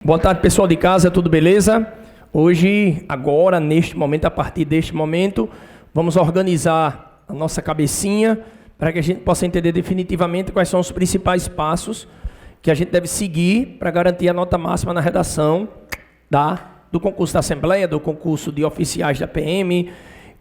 Boa tarde, pessoal de casa, tudo beleza? Hoje, agora, neste momento, a partir deste momento, vamos organizar a nossa cabecinha para que a gente possa entender definitivamente quais são os principais passos que a gente deve seguir para garantir a nota máxima na redação do concurso da Assembleia, do concurso de oficiais da PM,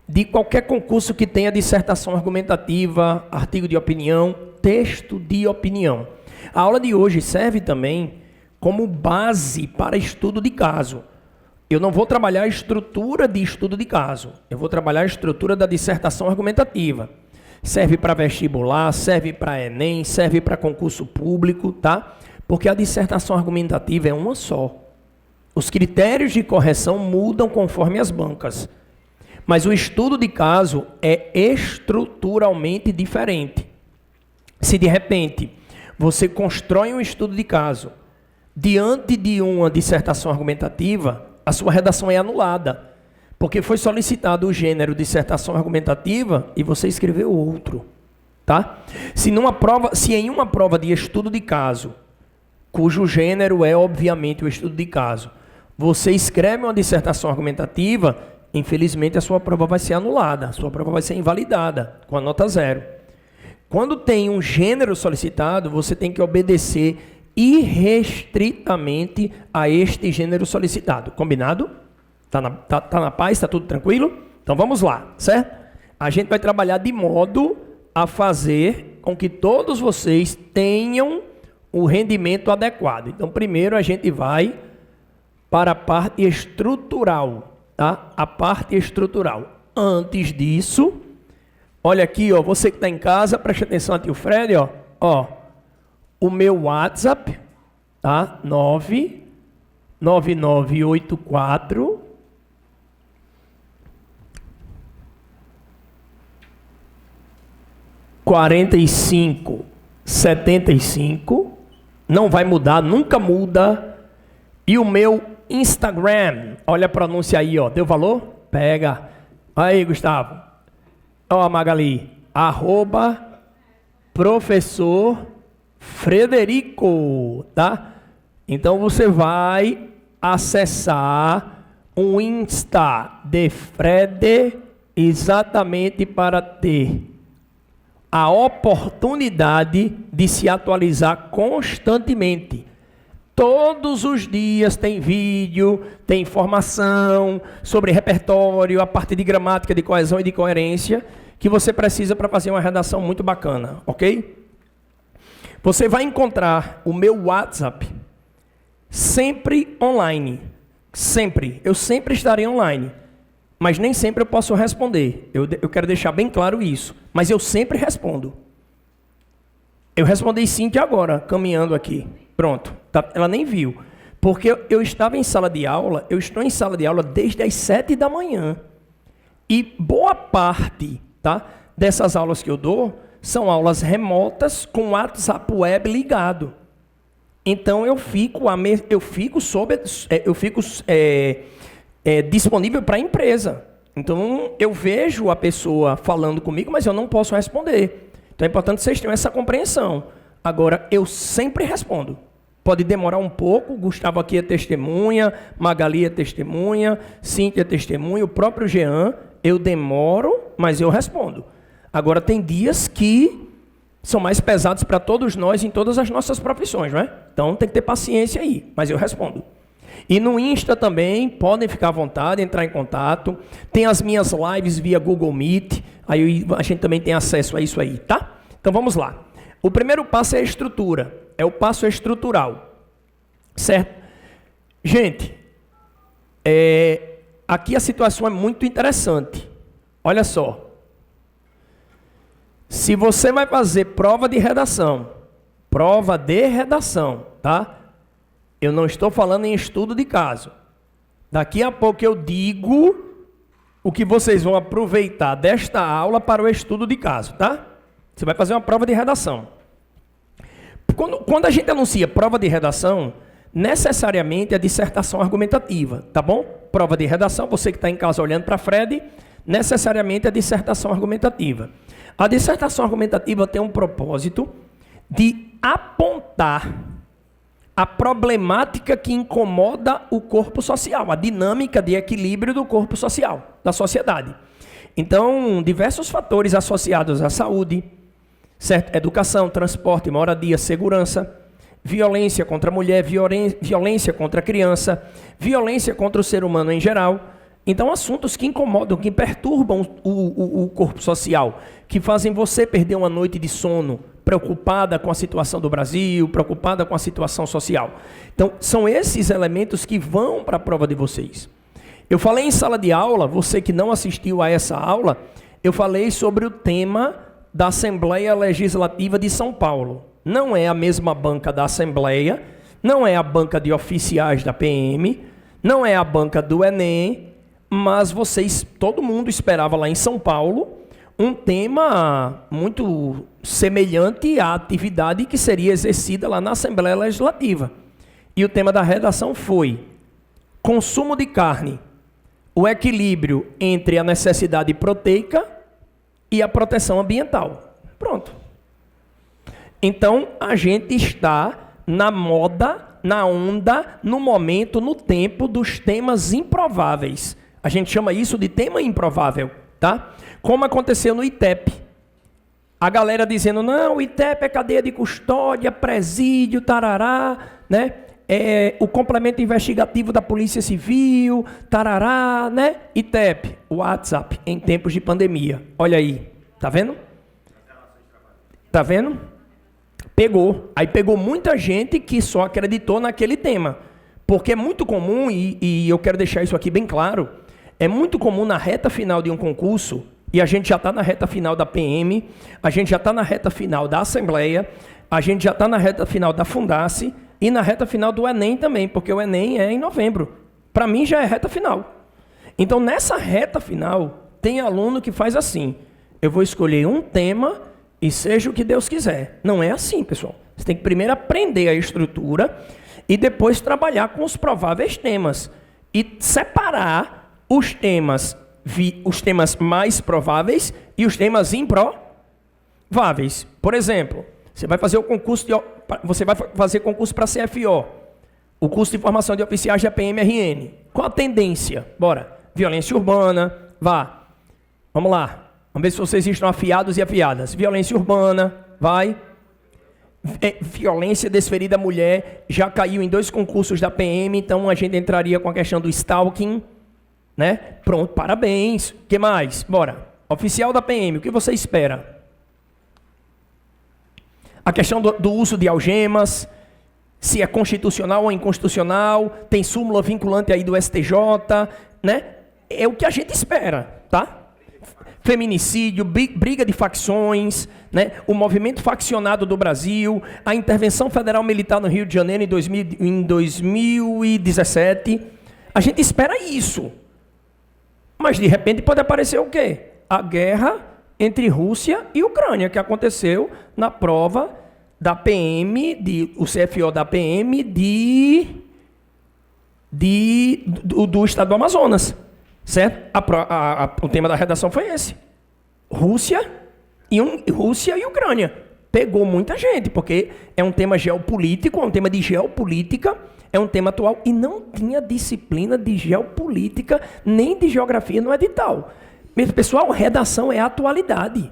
de qualquer concurso que tenha dissertação argumentativa, artigo de opinião, texto de opinião. A aula de hoje serve também como base para estudo de caso. Eu não vou trabalhar a estrutura de estudo de caso, eu vou trabalhar a estrutura da dissertação argumentativa. Serve para vestibular, serve para Enem, serve para concurso público, tá? Porque a dissertação argumentativa é uma só. Os critérios de correção mudam conforme as bancas. Mas o estudo de caso é estruturalmente diferente. Se de repente você constrói um estudo de caso diante de uma dissertação argumentativa, a sua redação é anulada, porque foi solicitado o gênero dissertação argumentativa e você escreveu outro, tá? Se em uma prova de estudo de caso, cujo gênero é obviamente o estudo de caso, você escreve uma dissertação argumentativa, infelizmente a sua prova vai ser anulada, a sua prova vai ser invalidada com a nota 0. Quando tem um gênero solicitado, você tem que obedecer irrestritamente a este gênero solicitado. Combinado? Tá na paz? Tá tudo tranquilo? Então vamos lá, certo? A gente vai trabalhar de modo a fazer com que todos vocês tenham o rendimento adequado. Então primeiro a gente vai para a parte estrutural, tá? A parte estrutural. Antes disso, olha aqui, ó, você que está em casa, preste atenção aqui, o Fred, ó, o meu WhatsApp, tá? 99984 4575, não vai mudar, nunca muda. E o meu Instagram, olha a pronúncia aí, ó, deu valor? Pega. Aí, Gustavo. Ó, Magali, @professor Frederico, tá? Então você vai acessar o Insta de Fred exatamente para ter a oportunidade de se atualizar constantemente. Todos os dias tem vídeo, tem informação sobre repertório, a parte de gramática, de coesão e de coerência que você precisa para fazer uma redação muito bacana, ok? Você vai encontrar o meu WhatsApp sempre online. Sempre. Eu sempre estarei online. Mas nem sempre eu posso responder. Eu quero deixar bem claro isso. Mas eu sempre respondo. Eu respondi Cíntia agora, caminhando aqui. Pronto. Tá, ela nem viu. Porque eu estava em sala de aula, eu estou em sala de aula desde as 7 da manhã. E boa parte, tá, dessas aulas que eu dou são aulas remotas com o WhatsApp web ligado. Então eu fico disponível para a empresa. Então eu vejo a pessoa falando comigo, mas eu não posso responder. Então é importante que vocês tenham essa compreensão. Agora, eu sempre respondo. Pode demorar um pouco, Gustavo aqui é testemunha, Magali é testemunha, Cíntia é testemunha, o próprio Jean, eu demoro, mas eu respondo. Agora, tem dias que são mais pesados para todos nós em todas as nossas profissões, não é? Então, tem que ter paciência aí, mas eu respondo. E no Insta também, podem ficar à vontade, entrar em contato. Tem as minhas lives via Google Meet, aí a gente também tem acesso a isso aí, tá? Então, vamos lá. O primeiro passo é a estrutura, é o passo estrutural, certo? Gente, aqui a situação é muito interessante. Olha só. Se você vai fazer prova de redação, tá? Eu não estou falando em estudo de caso. Daqui a pouco eu digo o que vocês vão aproveitar desta aula para o estudo de caso, tá? Você vai fazer uma prova de redação. Quando a gente anuncia prova de redação, necessariamente é dissertação argumentativa, tá bom? Prova de redação, você que está em casa olhando para Fred, necessariamente é dissertação argumentativa. A dissertação argumentativa tem um propósito de apontar a problemática que incomoda o corpo social, a dinâmica de equilíbrio do corpo social, da sociedade. Então, diversos fatores associados à saúde, certo? Educação, transporte, moradia, segurança, violência contra a mulher, violência contra a criança, violência contra o ser humano em geral. Então, assuntos que incomodam, que perturbam o corpo social, que fazem você perder uma noite de sono, preocupada com a situação do Brasil, preocupada com a situação social. Então, são esses elementos que vão para a prova de vocês. Eu falei em sala de aula, você que não assistiu a essa aula, eu falei sobre o tema da Assembleia Legislativa de São Paulo. Não é a mesma banca da Assembleia, não é a banca de oficiais da PM, não é a banca do Enem, mas todo mundo esperava lá em São Paulo um tema muito semelhante à atividade que seria exercida lá na Assembleia Legislativa. E o tema da redação foi consumo de carne, o equilíbrio entre a necessidade proteica e a proteção ambiental. Pronto. Então, a gente está na moda, na onda, no momento, no tempo dos temas improváveis. A gente chama isso de tema improvável, tá? Como aconteceu no ITEP. A galera dizendo, não, o ITEP é cadeia de custódia, presídio, tarará, né? É o complemento investigativo da Polícia Civil, tarará, né? ITEP, WhatsApp, em tempos de pandemia. Olha aí, tá vendo? Tá vendo? Pegou. Aí pegou muita gente que só acreditou naquele tema. Porque é muito comum, e eu quero deixar isso aqui bem claro, é muito comum na reta final de um concurso, e a gente já está na reta final da PM, a gente já está na reta final da Assembleia, a gente já está na reta final da Fundace e na reta final do Enem também, porque o Enem é em novembro. Para mim já é reta final. Então nessa reta final, tem aluno que faz assim, eu vou escolher um tema e seja o que Deus quiser. Não é assim, pessoal. Você tem que primeiro aprender a estrutura e depois trabalhar com os prováveis temas e separar os temas mais prováveis e os temas improváveis. Por exemplo, você vai fazer concurso para CFO, o curso de formação de oficiais da PMRN. Qual a tendência? Bora. Violência urbana, vá. Vamos lá. Vamos ver se vocês estão afiados e afiadas. Violência urbana, vai. Violência desferida à mulher, já caiu em 2 concursos da PM, então a gente entraria com a questão do stalking, né? Pronto, parabéns. O que mais? Bora. Oficial da PM, o que você espera? A questão do uso de algemas, se é constitucional ou inconstitucional, tem súmula vinculante aí do STJ, né? É o que a gente espera, tá? Feminicídio, briga de facções, né? O movimento faccionado do Brasil, a intervenção federal militar no Rio de Janeiro em 2017. A gente espera isso. Mas, de repente, pode aparecer o quê? A guerra entre Rússia e Ucrânia, que aconteceu na prova da PM, o CFO da PM do estado do Amazonas. Certo? O tema da redação foi esse. Rússia e Ucrânia. Pegou muita gente, porque é um tema geopolítico, é um tema de geopolítica, é um tema atual, e não tinha disciplina de geopolítica, nem de geografia no edital. Pessoal, redação é atualidade.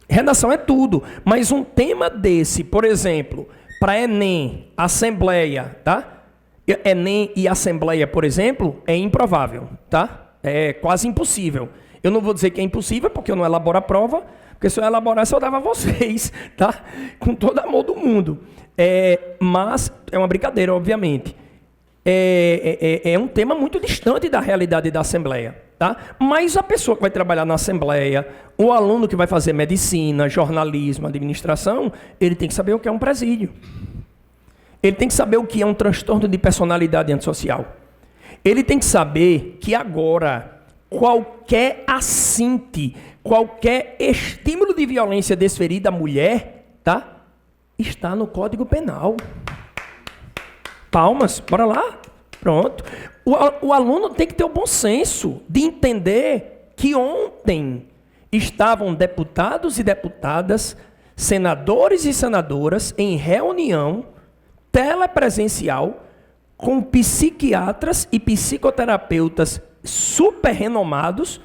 Redação é tudo. Mas um tema desse, por exemplo, para Enem, Assembleia, tá? Enem e Assembleia, por exemplo, é improvável, tá? É quase impossível. Eu não vou dizer que é impossível, porque eu não elaboro a prova, porque se eu elaborasse, eu dava a vocês, tá? Com todo amor do mundo. Mas é uma brincadeira, obviamente. É um tema muito distante da realidade da Assembleia, tá? Mas a pessoa que vai trabalhar na Assembleia, o aluno que vai fazer medicina, jornalismo, administração, ele tem que saber o que é um presídio. Ele tem que saber o que é um transtorno de personalidade antissocial. Ele tem que saber que agora, qualquer assinte, qualquer estímulo de violência desferida à mulher, tá? Está no Código Penal. Palmas, bora lá. Pronto. O aluno tem que ter o bom senso de entender que ontem estavam deputados e deputadas, senadores e senadoras em reunião, telepresencial com psiquiatras e psicoterapeutas super renomados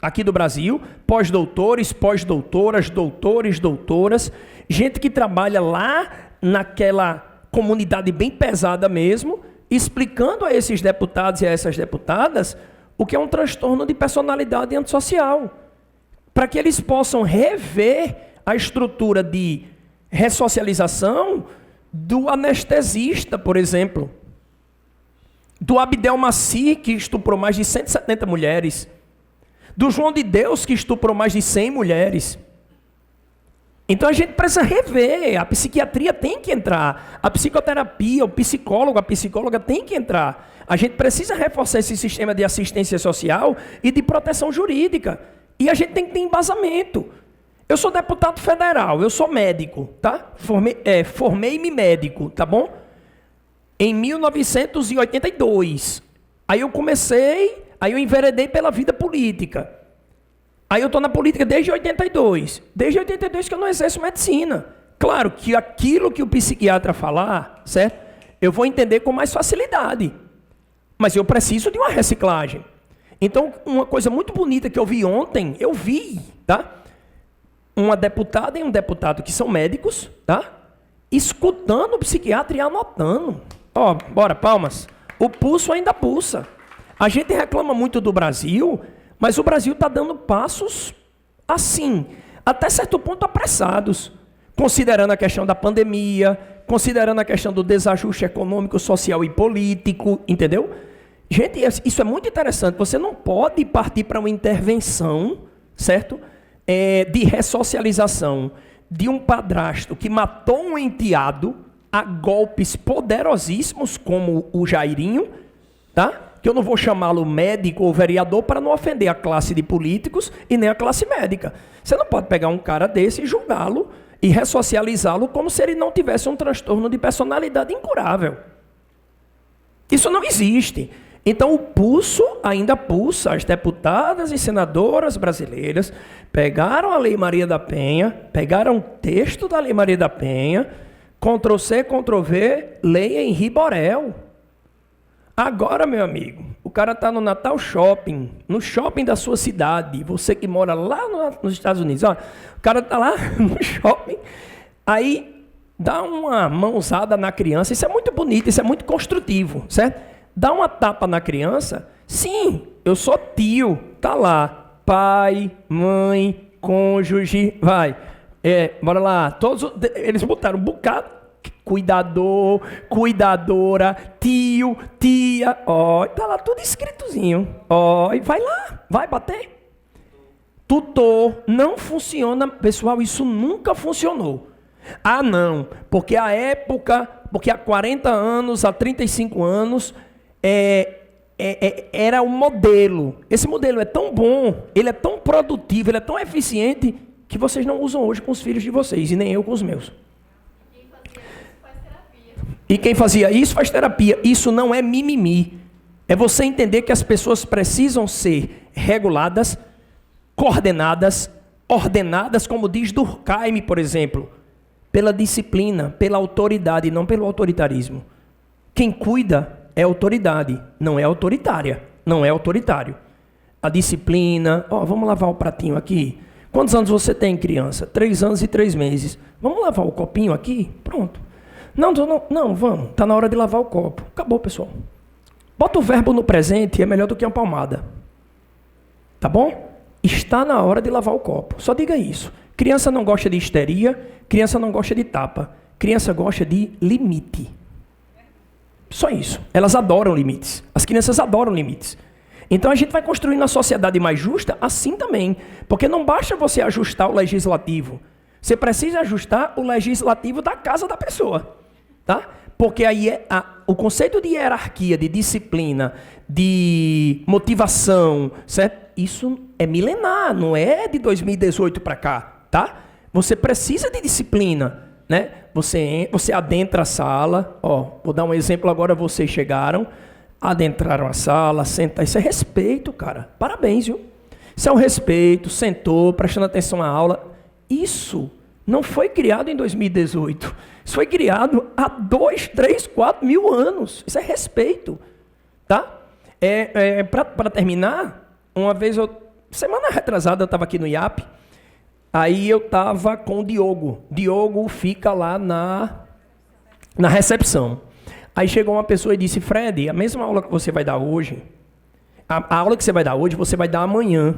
aqui do Brasil, pós-doutores, pós-doutoras, doutores, doutoras, gente que trabalha lá naquela comunidade bem pesada mesmo, explicando a esses deputados e a essas deputadas o que é um transtorno de personalidade antissocial, para que eles possam rever a estrutura de ressocialização do anestesista, por exemplo, do Abdel Maci, que estuprou mais de 170 mulheres, do João de Deus, que estuprou mais de 100 mulheres. Então a gente precisa rever, a psiquiatria tem que entrar, a psicoterapia, o psicólogo, a psicóloga tem que entrar. A gente precisa reforçar esse sistema de assistência social e de proteção jurídica. E a gente tem que ter embasamento. Eu sou deputado federal, eu sou médico, tá? Formei-me médico, tá bom? Em 1982. Aí eu eu enveredei pela vida política. Aí eu estou na política desde 82. Desde 82 que eu não exerço medicina. Claro que aquilo que o psiquiatra falar, certo? Eu vou entender com mais facilidade. Mas eu preciso de uma reciclagem. Então, uma coisa muito bonita que eu vi ontem, tá? Uma deputada e um deputado que são médicos, tá? Escutando o psiquiatra e anotando. Ó, bora, palmas. O pulso ainda pulsa. A gente reclama muito do Brasil, mas o Brasil está dando passos assim, até certo ponto apressados, considerando a questão da pandemia, considerando a questão do desajuste econômico, social e político, entendeu? Gente, isso é muito interessante. Você não pode partir para uma intervenção, certo? De ressocialização de um padrasto que matou um enteado a golpes poderosíssimos, como o Jairinho, tá? Que eu não vou chamá-lo médico ou vereador para não ofender a classe de políticos e nem a classe médica. Você não pode pegar um cara desse e julgá-lo e ressocializá-lo como se ele não tivesse um transtorno de personalidade incurável. Isso não existe. Então o pulso ainda pulsa. As deputadas e senadoras brasileiras pegaram a Lei Maria da Penha, pegaram o texto da Lei Maria da Penha, Ctrl+C, Ctrl+V, Lei Henri Borel. Agora, meu amigo, o cara está no Natal Shopping, no shopping da sua cidade, você que mora lá nos Estados Unidos, ó, o cara está lá no shopping, aí dá uma mãozada na criança, isso é muito bonito, isso é muito construtivo, certo? Dá uma tapa na criança, sim, eu sou tio, tá lá, pai, mãe, cônjuge, vai, bora lá, todos, eles botaram um bocado, cuidador, cuidadora, tio, tia, ó, tá lá tudo escritozinho, ó, e vai lá, vai bater. Tutor, não funciona, pessoal, isso nunca funcionou. Ah, não, porque a época, porque há 40 anos, há 35 anos, era um modelo. Esse modelo é tão bom, ele é tão produtivo, ele é tão eficiente, que vocês não usam hoje com os filhos de vocês, e nem eu com os meus. E quem fazia isso faz terapia. Isso não é mimimi. É você entender que as pessoas precisam ser reguladas, coordenadas, ordenadas, como diz Durkheim, por exemplo, pela disciplina, pela autoridade, não pelo autoritarismo. Quem cuida é autoridade, não é autoritária, não é autoritário. A disciplina, vamos lavar o pratinho aqui. Quantos anos você tem, criança? 3 anos e 3 meses. Vamos lavar o copinho aqui? Pronto. Não, vamos. Está na hora de lavar o copo. Acabou, pessoal. Bota o verbo no presente, é melhor do que uma palmada. Tá bom? Está na hora de lavar o copo. Só diga isso. Criança não gosta de histeria, criança não gosta de tapa. Criança gosta de limite. Só isso. Elas adoram limites. As crianças adoram limites. Então a gente vai construir uma sociedade mais justa assim também. Porque não basta você ajustar o legislativo. Você precisa ajustar o legislativo da casa da pessoa. Tá? Porque aí o conceito de hierarquia, de disciplina, de motivação, certo? Isso é milenar, não é de 2018 para cá, tá? Você precisa de disciplina, né? Você adentra a sala, vou dar um exemplo agora, vocês chegaram, adentraram a sala, sentaram, isso é respeito, cara, parabéns, viu? Isso é um respeito, sentou, prestando atenção à aula, isso não foi criado em 2018. Isso foi criado há 2, 3, 4 mil anos. Isso é respeito. Tá? Para terminar, uma vez, semana retrasada, eu estava aqui no IAP, aí eu estava com o Diogo. Diogo fica lá na recepção. Aí chegou uma pessoa e disse, Fred, a mesma aula que você vai dar hoje, a aula que você vai dar hoje, você vai dar amanhã.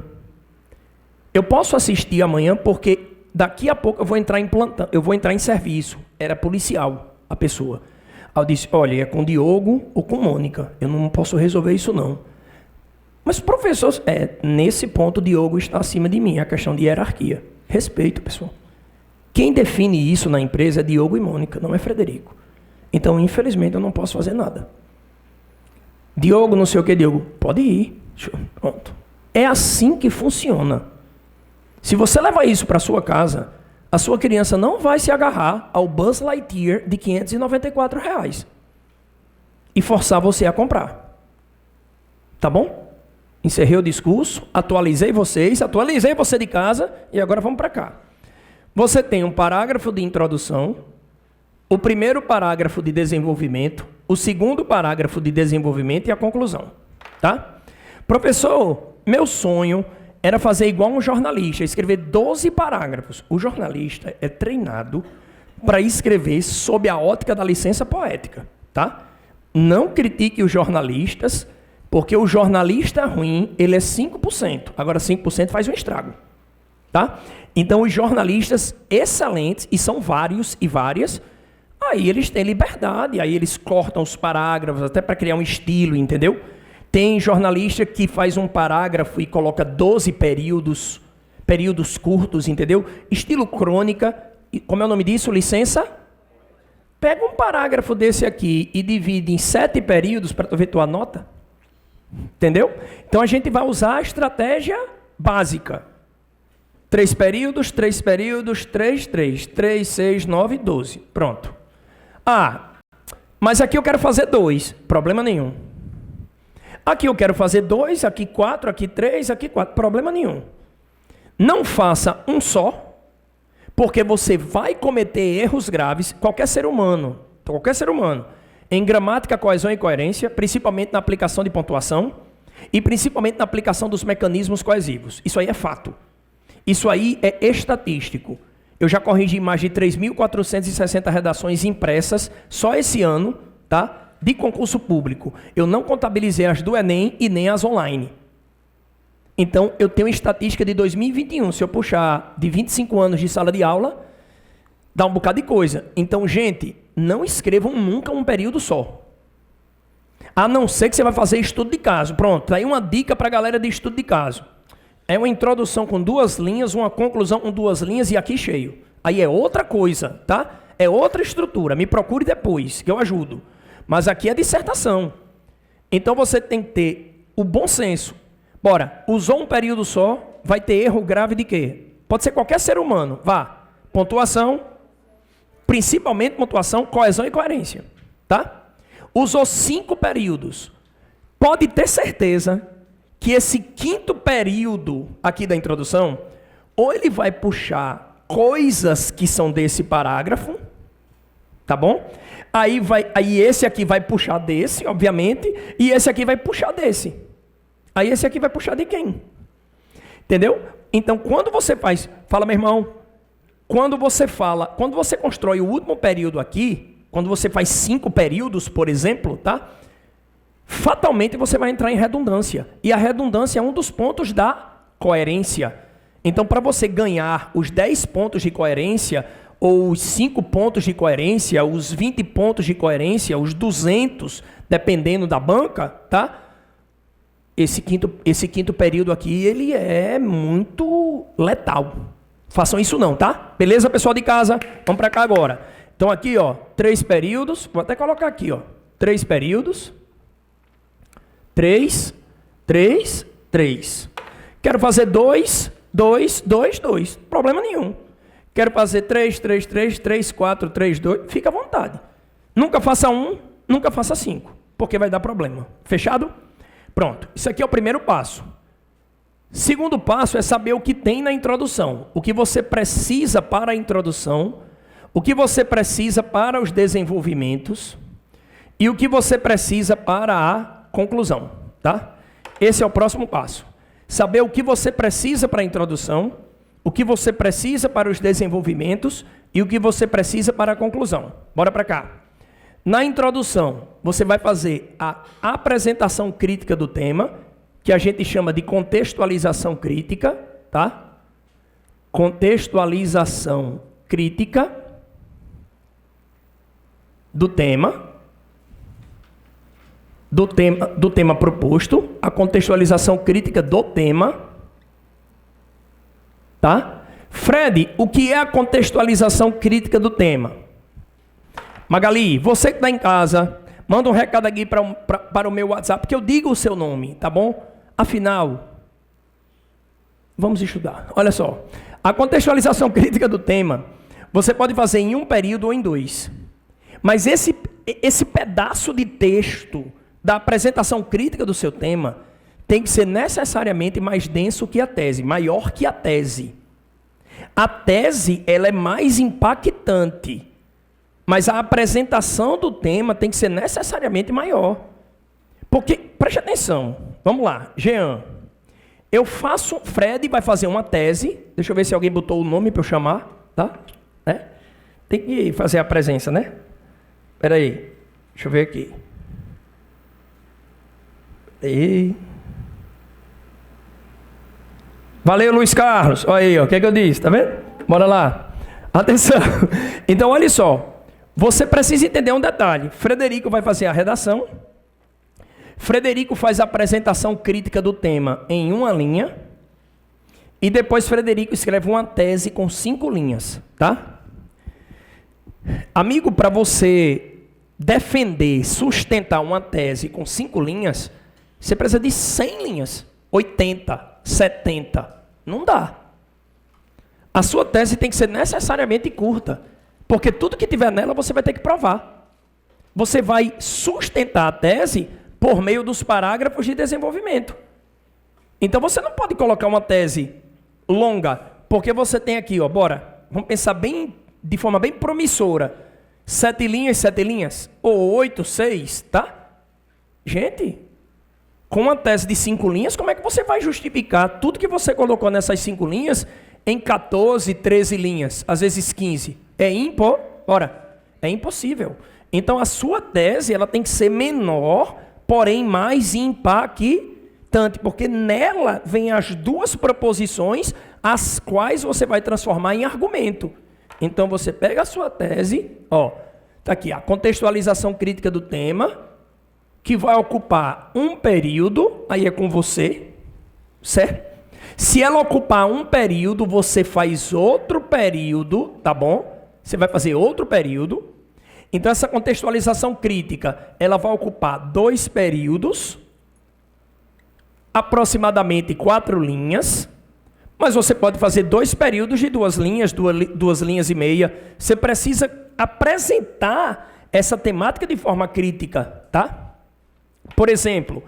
Eu posso assistir amanhã porque daqui a pouco eu vou entrar em plantão, eu vou entrar em serviço. Era policial a pessoa. Aí eu disse, olha, é com o Diogo ou com Mônica. Eu não posso resolver isso não. Mas professor, nesse ponto o Diogo está acima de mim, é a questão de hierarquia. Respeito, pessoal. Quem define isso na empresa é Diogo e Mônica, não é Frederico. Então, infelizmente, eu não posso fazer nada. Diogo, não sei o que, Diogo, pode ir. Pronto. É assim que funciona. Se você levar isso para sua casa, a sua criança não vai se agarrar ao Buzz Lightyear de R$594 e forçar você a comprar. Tá bom? Encerrei o discurso, atualizei você de casa e agora vamos para cá. Você tem um parágrafo de introdução, o primeiro parágrafo de desenvolvimento, o segundo parágrafo de desenvolvimento e a conclusão. Tá? Professor, meu sonho era fazer igual um jornalista, escrever 12 parágrafos. O jornalista é treinado para escrever sob a ótica da licença poética. Tá? Não critique os jornalistas, porque o jornalista ruim, ele é 5%. Agora 5% faz um estrago. Tá? Então os jornalistas excelentes, e são vários e várias, aí eles têm liberdade, aí eles cortam os parágrafos até para criar um estilo, entendeu? Tem jornalista que faz um parágrafo e coloca 12 períodos curtos, entendeu? Estilo crônica, como é o nome disso? Licença? Pega um parágrafo desse aqui e divide em 7 períodos para tu ver tua nota. Entendeu? Então a gente vai usar a estratégia básica. 3 períodos, 3 períodos, 3, 3. 3, 6, 9, 12. Pronto. Ah, mas aqui eu quero fazer 2. Problema nenhum. Aqui eu quero fazer 2, aqui 4, aqui 3, aqui 4. Problema nenhum. Não faça um só, porque você vai cometer erros graves, qualquer ser humano, em gramática, coesão e coerência, principalmente na aplicação de pontuação e principalmente na aplicação dos mecanismos coesivos. Isso aí é fato. Isso aí é estatístico. Eu já corrigi mais de 3.460 redações impressas só esse ano, tá? De concurso público. Eu não contabilizei as do Enem e nem as online. Então, eu tenho estatística de 2021. Se eu puxar de 25 anos de sala de aula, dá um bocado de coisa. Então, gente, não escrevam nunca um período só. A não ser que você vai fazer estudo de caso. Pronto, tá aí uma dica para a galera de estudo de caso. É uma introdução com 2 linhas, uma conclusão com 2 linhas e aqui cheio. Aí é outra coisa, tá? É outra estrutura. Me procure depois, que eu ajudo. Mas aqui é dissertação. Então você tem que ter o bom senso. Bora, usou um período só, vai ter erro grave de quê? Pode ser qualquer ser humano. Vá. Pontuação, principalmente pontuação, coesão e coerência. Tá? Usou 5 períodos. Pode ter certeza que esse 5º período aqui da introdução, ou ele vai puxar coisas que são desse parágrafo, tá bom? Aí esse aqui vai puxar desse, obviamente, e esse aqui vai puxar desse. Aí esse aqui vai puxar de quem? Entendeu? Então, quando você fala, meu irmão, quando você constrói o último período aqui, quando você faz 5 períodos, por exemplo, tá? Fatalmente você vai entrar em redundância. E a redundância é um dos pontos da coerência. Então, para você ganhar os 10 pontos de coerência, ou os 5 pontos de coerência, os 20 pontos de coerência, os 200, dependendo da banca, tá? Esse quinto período aqui, ele é muito letal. Façam isso não, tá? Beleza, pessoal de casa? Vamos para cá agora. Então aqui, ó, 3 períodos. Vou até colocar aqui, ó. 3 períodos. 3, 3, 3. Quero fazer 2, 2, 2, 2. Problema nenhum. Quero fazer 3, 3, 3, 3, 4, 3, 2. Fica à vontade. Nunca faça 1, nunca faça 5. Porque vai dar problema. Fechado? Pronto. Isso aqui é o primeiro passo. Segundo passo é saber o que tem na introdução, o que você precisa para a introdução, o que você precisa para os desenvolvimentos e o que você precisa para a conclusão, tá? Esse é o próximo passo. Saber o que você precisa para a introdução, o que você precisa para os desenvolvimentos e o que você precisa para a conclusão. Bora para cá. Na introdução, você vai fazer a apresentação crítica do tema, que a gente chama de contextualização crítica, tá? Contextualização crítica do tema proposto, a contextualização crítica do tema, tá? Fred, o que é a contextualização crítica do tema? Magali, você que está em casa, manda um recado aqui para o meu WhatsApp, que eu diga o seu nome, tá bom? Afinal, vamos estudar. Olha só, a contextualização crítica do tema, você pode fazer em um período ou em dois. Mas esse pedaço de texto da apresentação crítica do seu tema tem que ser necessariamente mais denso que a tese, maior que a tese. A tese, ela é mais impactante, mas a apresentação do tema tem que ser necessariamente maior. Porque, preste atenção, vamos lá, Jean, Fred vai fazer uma tese, deixa eu ver se alguém botou o nome para eu chamar, tá? Tem que fazer a presença, né? Espera aí, deixa eu ver aqui. Valeu, Luiz Carlos. Olha aí, ó, o que eu disse, tá vendo? Bora lá. Atenção. Então, olha só. Você precisa entender um detalhe. Frederico vai fazer a redação. Frederico faz a apresentação crítica do tema em uma linha. E depois Frederico escreve uma tese com 5 linhas, tá? Amigo, para você defender, sustentar uma tese com 5 linhas, você precisa de 100 linhas, 80, 70. Não dá. A sua tese tem que ser necessariamente curta, porque tudo que tiver nela você vai ter que provar. Você vai sustentar a tese por meio dos parágrafos de desenvolvimento. Então você não pode colocar uma tese longa, porque você tem aqui, ó, vamos pensar de forma bem promissora, 7 linhas, ou 8, 6, tá? Gente, com uma tese de 5 linhas, como é que você vai justificar tudo que você colocou nessas 5 linhas em 14, 13 linhas, às vezes 15? É impossível. Então a sua tese, ela tem que ser menor, porém mais impactante, porque nela vem as duas proposições, as quais você vai transformar em argumento. Então você pega a sua tese, ó, tá aqui, a contextualização crítica do tema, que vai ocupar um período, aí é com você, certo? Se ela ocupar um período, você faz outro período, tá bom? Você vai fazer outro período. Então essa contextualização crítica, ela vai ocupar 2 períodos, aproximadamente 4 linhas, mas você pode fazer 2 períodos de 2 linhas, 2 linhas e meia. Você precisa apresentar essa temática de forma crítica, tá? Por exemplo,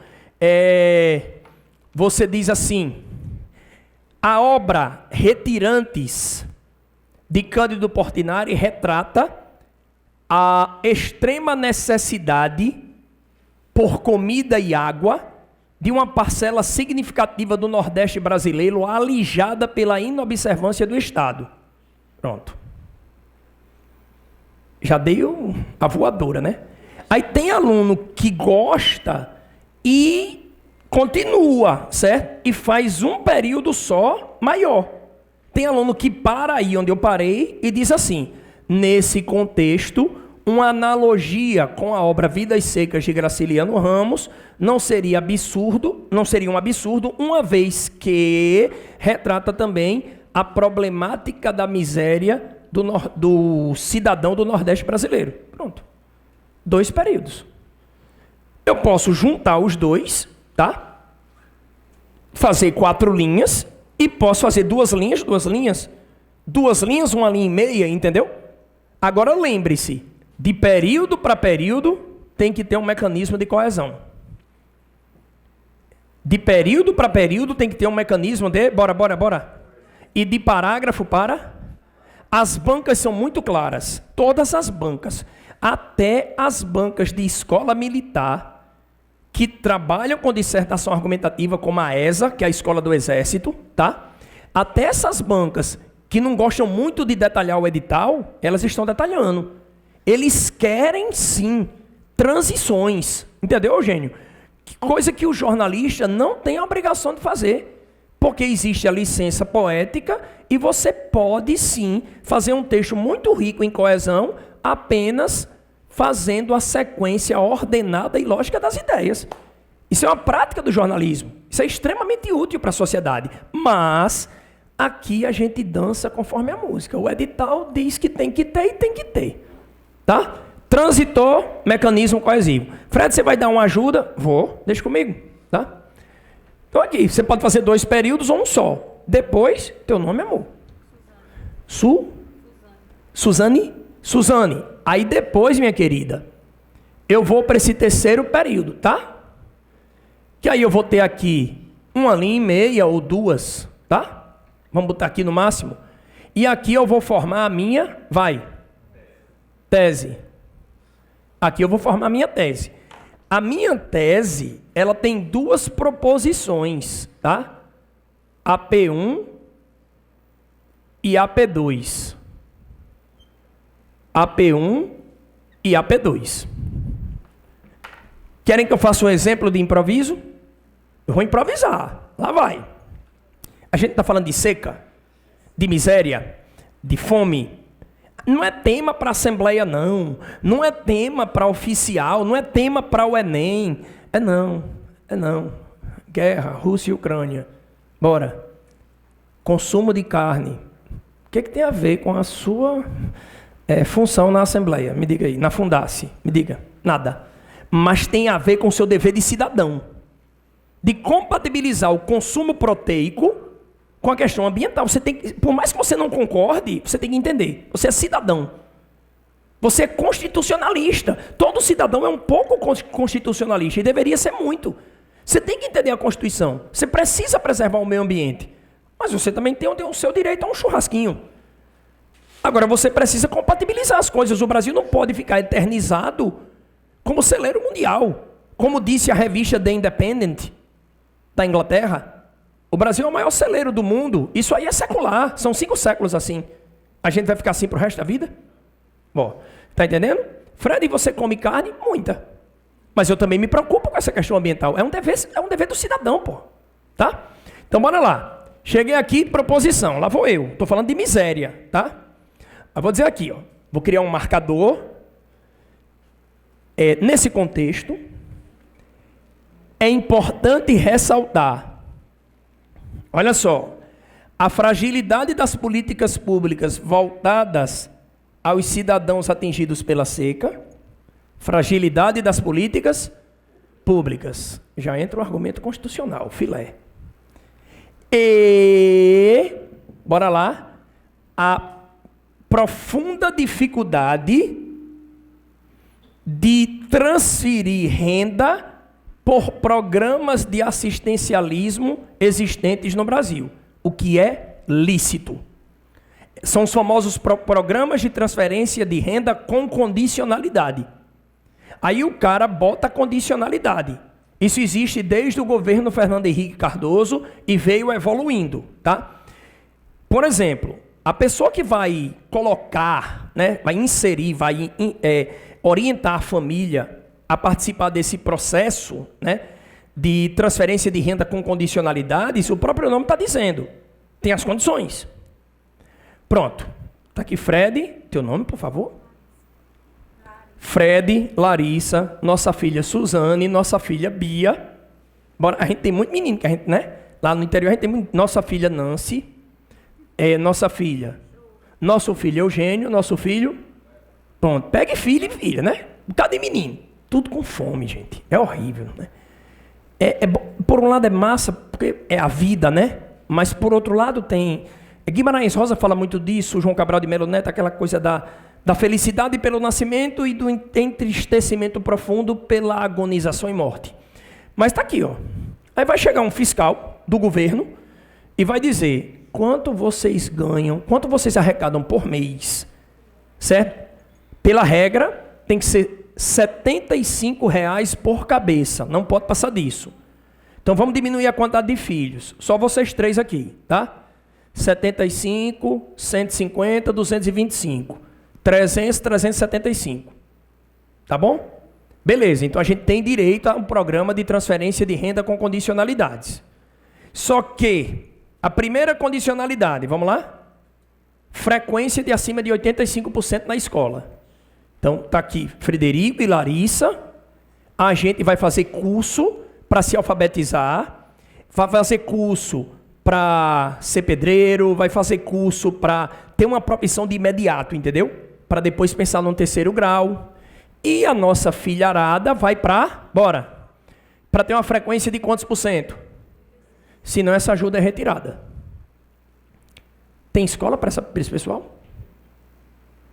você diz assim, a obra Retirantes de Cândido Portinari retrata a extrema necessidade por comida e água de uma parcela significativa do Nordeste brasileiro alijada pela inobservância do Estado. Pronto. Já dei a voadora, né? Aí tem aluno que gosta e continua, certo? E faz um período só maior. Tem aluno que para aí onde eu parei e diz assim, nesse contexto, uma analogia com a obra Vidas Secas de Graciliano Ramos não seria um absurdo, uma vez que retrata também a problemática da miséria do cidadão do Nordeste brasileiro. Pronto. 2 períodos. Eu posso juntar os 2, tá? Fazer 4 linhas e posso fazer 2 linhas, 2 linhas, 1 linha e meia, entendeu? Agora lembre-se, de período para período tem que ter um mecanismo de coesão. De período para período tem que ter um mecanismo de... Bora. E de parágrafo para... As bancas são muito claras. Todas as bancas. Até as bancas de escola militar que trabalham com dissertação argumentativa, como a ESA, que é a Escola do Exército, tá? Até essas bancas que não gostam muito de detalhar o edital, elas estão detalhando. Eles querem, sim, transições. Entendeu, Eugênio? Coisa que o jornalista não tem a obrigação de fazer. Porque existe a licença poética e você pode, sim, fazer um texto muito rico em coesão apenas fazendo a sequência ordenada e lógica das ideias. Isso é uma prática do jornalismo. Isso é extremamente útil para a sociedade. Mas aqui a gente dança conforme a música. O edital diz que tem que ter e tem que ter. Tá? Transitor, mecanismo coesivo. Fred, você vai dar uma ajuda? Vou. Deixa comigo. Tá? Então aqui, você pode fazer 2 períodos ou um só. Depois, teu nome é amor. Suzane? Suzane. Aí depois, minha querida, eu vou para esse 3º período, tá? Que aí eu vou ter aqui 1 linha e meia ou 2, tá? Vamos botar aqui no máximo. E aqui eu vou formar a minha, tese. Aqui eu vou formar a minha tese. A minha tese, ela tem 2 proposições, tá? AP1 e AP2. AP1 e AP2. Querem que eu faça um exemplo de improviso? Eu vou improvisar. Lá vai. A gente está falando de seca, de miséria, de fome. Não é tema para assembleia, não. Não é tema para oficial, não é tema para o Enem. É não. Guerra, Rússia e Ucrânia. Bora. Consumo de carne. O que tem a ver com a sua função na assembleia? Me diga aí. Na Fundace. Me diga. Nada. Mas tem a ver com o seu dever de cidadão. De compatibilizar o consumo proteico com a questão ambiental. Você tem que, por mais que você não concorde, você tem que entender. Você é cidadão. Você é constitucionalista. Todo cidadão é um pouco constitucionalista e deveria ser muito. Você tem que entender a Constituição. Você precisa preservar o meio ambiente. Mas você também tem o seu direito a um churrasquinho. Agora, você precisa compatibilizar as coisas. O Brasil não pode ficar eternizado como celeiro mundial. Como disse a revista The Independent, da Inglaterra, o Brasil é o maior celeiro do mundo. Isso aí é secular. São 5 séculos assim. A gente vai ficar assim pro resto da vida? Bom, tá entendendo? Fred, você come carne? Muita. Mas eu também me preocupo com essa questão ambiental. É um dever do cidadão, pô. Tá? Então, bora lá. Cheguei aqui, proposição. Lá vou eu. Tô falando de miséria, tá? Eu vou dizer aqui, ó. Vou criar um marcador. Nesse contexto, é importante ressaltar. Olha só, a fragilidade das políticas públicas voltadas aos cidadãos atingidos pela seca, fragilidade das políticas públicas. Já entra o argumento constitucional, filé. E, bora lá, a profunda dificuldade de transferir renda por programas de assistencialismo existentes no Brasil, o que é lícito. São os famosos programas de transferência de renda com condicionalidade. Aí o cara bota condicionalidade. Isso existe desde o governo Fernando Henrique Cardoso e veio evoluindo, tá? Por exemplo, a pessoa que vai colocar, né, vai inserir, vai orientar a família a participar desse processo, né, de transferência de renda com condicionalidades, o próprio nome está dizendo. Tem as condições. Pronto. Está aqui Fred. Teu nome, por favor? Fred, Larissa, nossa filha Suzane, nossa filha Bia. Bora, a gente tem muito menino, que a gente, né? Lá no interior a gente tem muito, nossa filha Nancy, nossa filha, nosso filho Eugênio, nosso filho. Pronto, pegue filho e filha, né? Um bocado de menino. Tudo com fome, gente. É horrível, né? Por um lado é massa, porque é a vida, né? Mas por outro lado tem... Guimarães Rosa fala muito disso, João Cabral de Melo Neto, aquela coisa da felicidade pelo nascimento e do entristecimento profundo pela agonização e morte. Mas está aqui, ó. Aí vai chegar um fiscal do governo e vai dizer quanto vocês ganham, quanto vocês arrecadam por mês, certo? Pela regra, tem que ser R$ 75 por cabeça, não pode passar disso. Então vamos diminuir a quantidade de filhos, só vocês 3 aqui, tá? 75, 150, 225, 300, 375, tá bom? Beleza, então a gente tem direito a um programa de transferência de renda com condicionalidades. Só que a primeira condicionalidade, vamos lá? Frequência de acima de 85% na escola. Então, está aqui Frederico e Larissa. A gente vai fazer curso para se alfabetizar, vai fazer curso para ser pedreiro, vai fazer curso para ter uma profissão de imediato, entendeu? Para depois pensar no 3º grau. E a nossa filharada vai para, para ter uma frequência de quantos por cento? Senão essa ajuda é retirada. Tem escola para esse pessoal?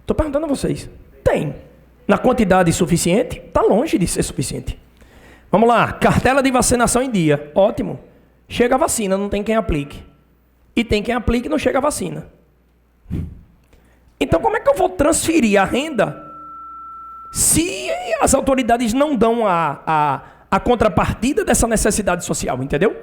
Estou perguntando a vocês. Tem. Na quantidade suficiente? Está longe de ser suficiente. Vamos lá. Cartela de vacinação em dia. Ótimo. Chega a vacina, não tem quem aplique. E tem quem aplique e não chega a vacina. Então como é que eu vou transferir a renda se as autoridades não dão a contrapartida dessa necessidade social, entendeu?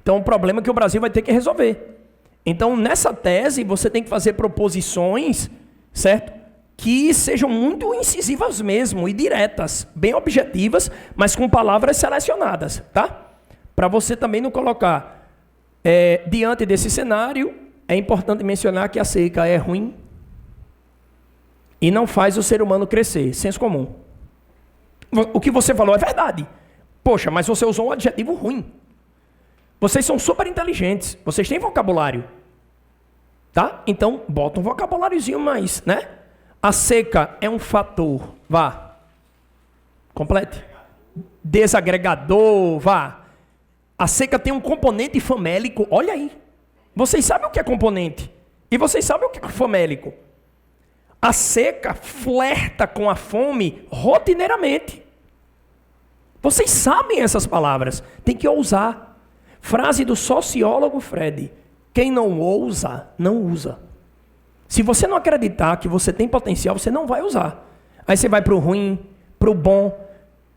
Então, é um problema que o Brasil vai ter que resolver. Então, nessa tese, você tem que fazer proposições, certo? Que sejam muito incisivas mesmo e diretas, bem objetivas, mas com palavras selecionadas, tá? Para você também não colocar, diante desse cenário, é importante mencionar que a seca é ruim e não faz o ser humano crescer, senso comum. O que você falou é verdade. Poxa, mas você usou um adjetivo ruim. Vocês são super inteligentes, vocês têm vocabulário, tá? Então, bota um vocabuláriozinho mais, né? A seca é um fator, complete. Desagregador, A seca tem um componente famélico, olha aí. Vocês sabem o que é componente e vocês sabem o que é famélico. A seca flerta com a fome rotineiramente. Vocês sabem essas palavras, tem que ousar. Frase do sociólogo Fred: quem não ousa, não usa. Se você não acreditar que você tem potencial, você não vai usar. Aí você vai para o ruim, para o bom.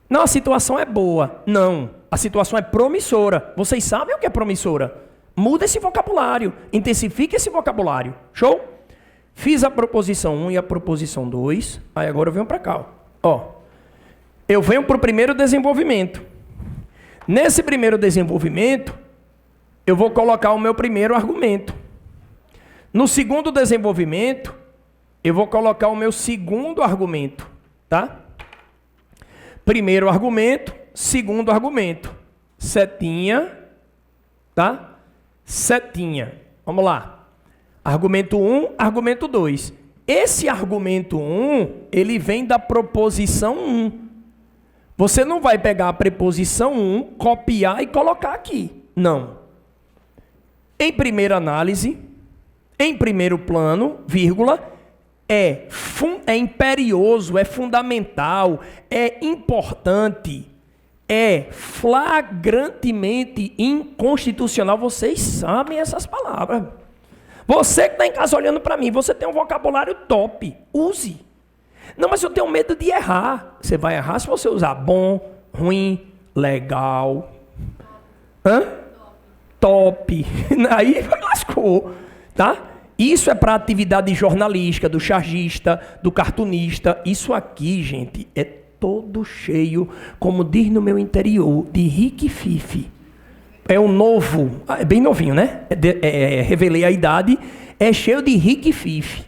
Não, a situação é boa. Não, a situação é promissora. Vocês sabem o que é promissora? Muda esse vocabulário, intensifique esse vocabulário. Show? Fiz a proposição 1 e a proposição 2. Aí agora eu venho para cá. Eu venho para o primeiro desenvolvimento. Nesse primeiro desenvolvimento, eu vou colocar o meu primeiro argumento. No segundo desenvolvimento, eu vou colocar o meu segundo argumento, tá? Primeiro argumento, segundo argumento. Setinha, tá? Setinha. Vamos lá. Argumento 1, argumento 2. Esse argumento 1, ele vem da proposição 1. Você não vai pegar a preposição 1, copiar e colocar aqui. Não. Em primeira análise, em primeiro plano, vírgula, é imperioso, é fundamental, é importante, é flagrantemente inconstitucional. Vocês sabem essas palavras. Você que está em casa olhando para mim, você tem um vocabulário top. Use. Não, mas eu tenho medo de errar. Você vai errar se você usar bom, ruim, legal. Top. Aí lascou, tá? Isso é para a atividade jornalística, do chargista, do cartunista. Isso aqui, gente, é todo cheio, como diz no meu interior, de rique-fife. É um novo, é bem novinho, né? Revelei a idade, é cheio de rique-fife,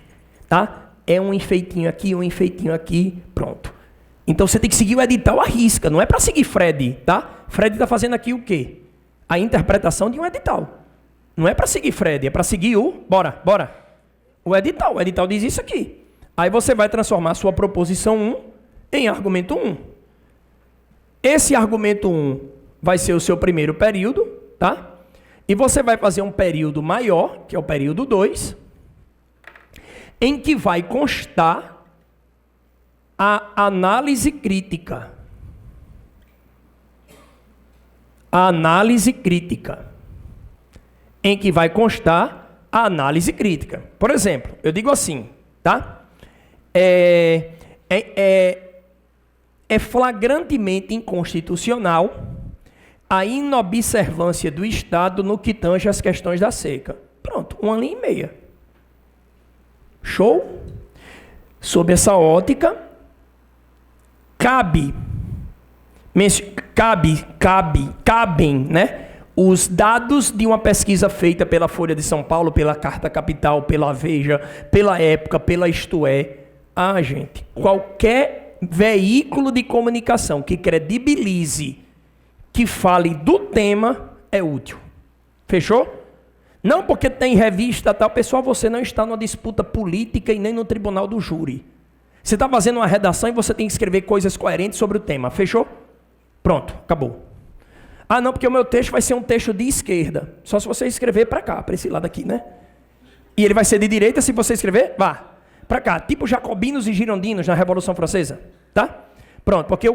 tá? É um enfeitinho aqui, pronto. Então você tem que seguir o edital à risca, não é para seguir Fred, tá? Fred está fazendo aqui o quê? A interpretação de um edital. Não é para seguir Fred, é para seguir bora. O edital diz isso aqui. Aí você vai transformar a sua proposição 1 em argumento 1. Esse argumento 1 vai ser o seu primeiro período, tá? E você vai fazer um período maior, que é o período 2, em que vai constar a análise crítica. a análise crítica, em que vai constar a análise crítica. Por exemplo, eu digo assim, tá? É flagrantemente inconstitucional a inobservância do Estado no que tange às questões da seca. Pronto, 1 linha e meia. Show? Sob essa ótica, cabem, né, os dados de uma pesquisa feita pela Folha de São Paulo, pela Carta Capital, pela Veja, pela Época, pela Isto É. Gente, qualquer veículo de comunicação que credibilize, que fale do tema, é útil. Fechou? Não porque tem revista tal, pessoal, você não está numa disputa política e nem no tribunal do júri. Você está fazendo uma redação e você tem que escrever coisas coerentes sobre o tema. Fechou? Pronto, acabou. Ah, não, porque o meu texto vai ser um texto de esquerda. Só se você escrever para cá, para esse lado aqui, né? E ele vai ser de direita se você escrever, vá, para cá. Tipo jacobinos e girondinos na Revolução Francesa, tá? Pronto, porque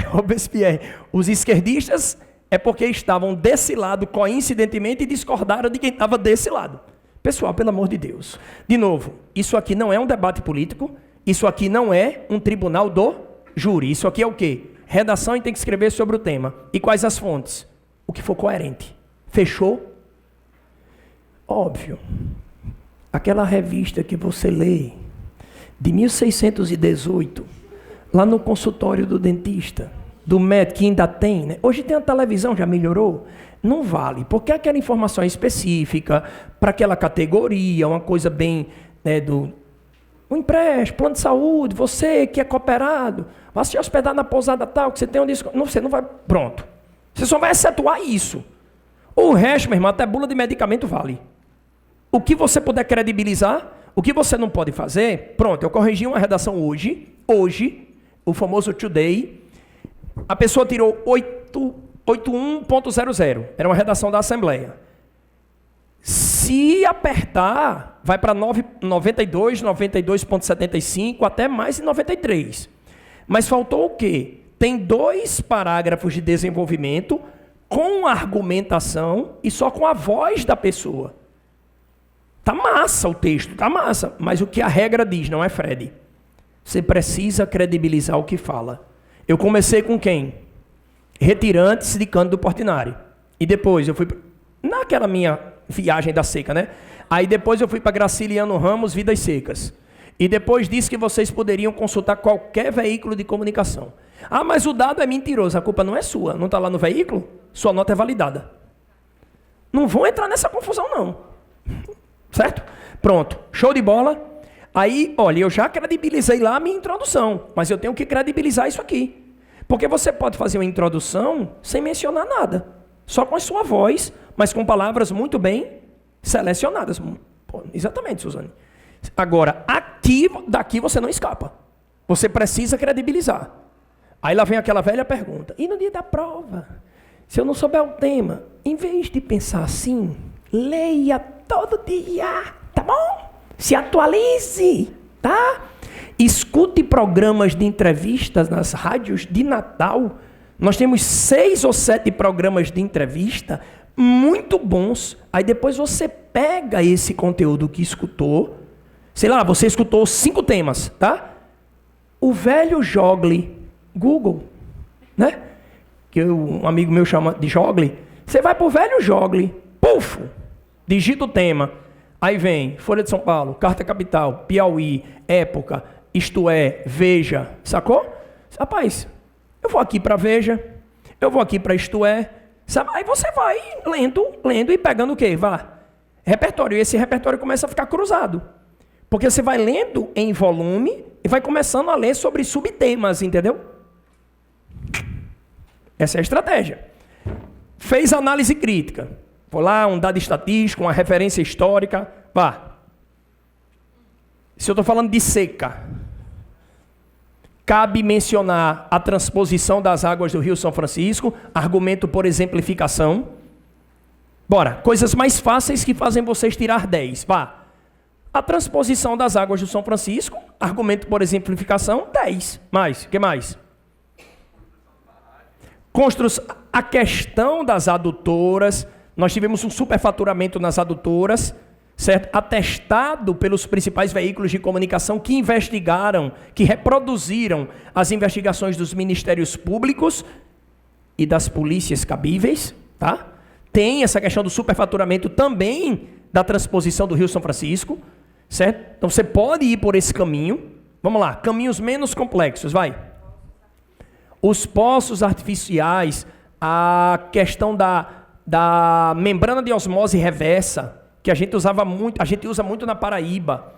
Robespierre, os esquerdistas é porque estavam desse lado coincidentemente e discordaram de quem estava desse lado. Pessoal, pelo amor de Deus. De novo, isso aqui não é um debate político, isso aqui não é um tribunal do júri. Isso aqui é o quê? Redação e tem que escrever sobre o tema. E quais as fontes? O que for coerente. Fechou? Óbvio. Aquela revista que você lê, de 1618, lá no consultório do dentista, do médico, que ainda tem, né? Hoje tem a televisão, já melhorou. Não vale, porque aquela informação é específica, para aquela categoria, uma coisa bem, né, um empréstimo, plano de saúde, você que é cooperado, vai se hospedar na pousada tal, que você tem um desconto. Não, você não vai, pronto. Você só vai excetuar isso. O resto, meu irmão, até bula de medicamento vale. O que você puder credibilizar, o que você não pode fazer, pronto, eu corrigi uma redação hoje, o famoso Today, a pessoa tirou 81.00, era uma redação da Assembleia. Se apertar, vai para 92, 92.75, até mais de 93. Mas faltou o quê? Tem 2 parágrafos de desenvolvimento com argumentação e só com a voz da pessoa. Tá massa o texto, tá massa. Mas o que a regra diz, não é, Fred? Você precisa credibilizar o que fala. Eu comecei com quem? Retirantes de Cândido Portinari. E depois eu fui... Naquela minha viagem da seca, né? Aí depois eu fui para Graciliano Ramos, Vidas Secas. E depois disse que vocês poderiam consultar qualquer veículo de comunicação. Ah, mas o dado é mentiroso. A culpa não é sua. Não está lá no veículo? Sua nota é validada. Não vão entrar nessa confusão, não. Certo? Pronto. Show de bola. Aí, olha, eu já credibilizei lá a minha introdução. Mas eu tenho que credibilizar isso aqui. Porque você pode fazer uma introdução sem mencionar nada. Só com a sua voz, mas com palavras muito bem selecionadas. Pô, exatamente, Suzane. Agora, daqui você não escapa. Você precisa credibilizar. Aí lá vem aquela velha pergunta. E no dia da prova? Se eu não souber o tema, em vez de pensar assim, leia todo dia, tá bom? Se atualize, tá? Escute programas de entrevistas nas rádios de Natal. Nós temos 6 ou 7 programas de entrevista muito bons. Aí depois você pega esse conteúdo que escutou. Sei lá, você escutou 5 temas, tá? O velho Jogle, Google, né? Que um amigo meu chama de Jogle. Você vai pro velho Jogle, puf, digita o tema. Aí vem Folha de São Paulo, Carta Capital, Piauí, Época, Isto É, Veja, sacou? Rapaz, eu vou aqui para Veja, eu vou aqui para Isto É, sabe? Aí você vai lendo e pegando o quê? Vá, repertório. E esse repertório começa a ficar cruzado. Porque você vai lendo em volume e vai começando a ler sobre subtemas, entendeu? Essa é a estratégia. Fez análise crítica. Foi lá, um dado estatístico, uma referência histórica. Vá. Se eu estou falando de seca, cabe mencionar a transposição das águas do Rio São Francisco, argumento por exemplificação. Bora, coisas mais fáceis que fazem vocês tirar 10. Vá. A transposição das águas do São Francisco, argumento por exemplificação, 10. Mais, o que mais? A questão das adutoras, nós tivemos um superfaturamento nas adutoras, certo? Atestado pelos principais veículos de comunicação que investigaram, que reproduziram as investigações dos ministérios públicos e das polícias cabíveis, tá? Tem essa questão do superfaturamento também da transposição do Rio São Francisco, certo? Então você pode ir por esse caminho. Vamos lá, caminhos menos complexos, vai. Os poços artificiais, a questão da membrana de osmose reversa, que a gente usa muito na Paraíba.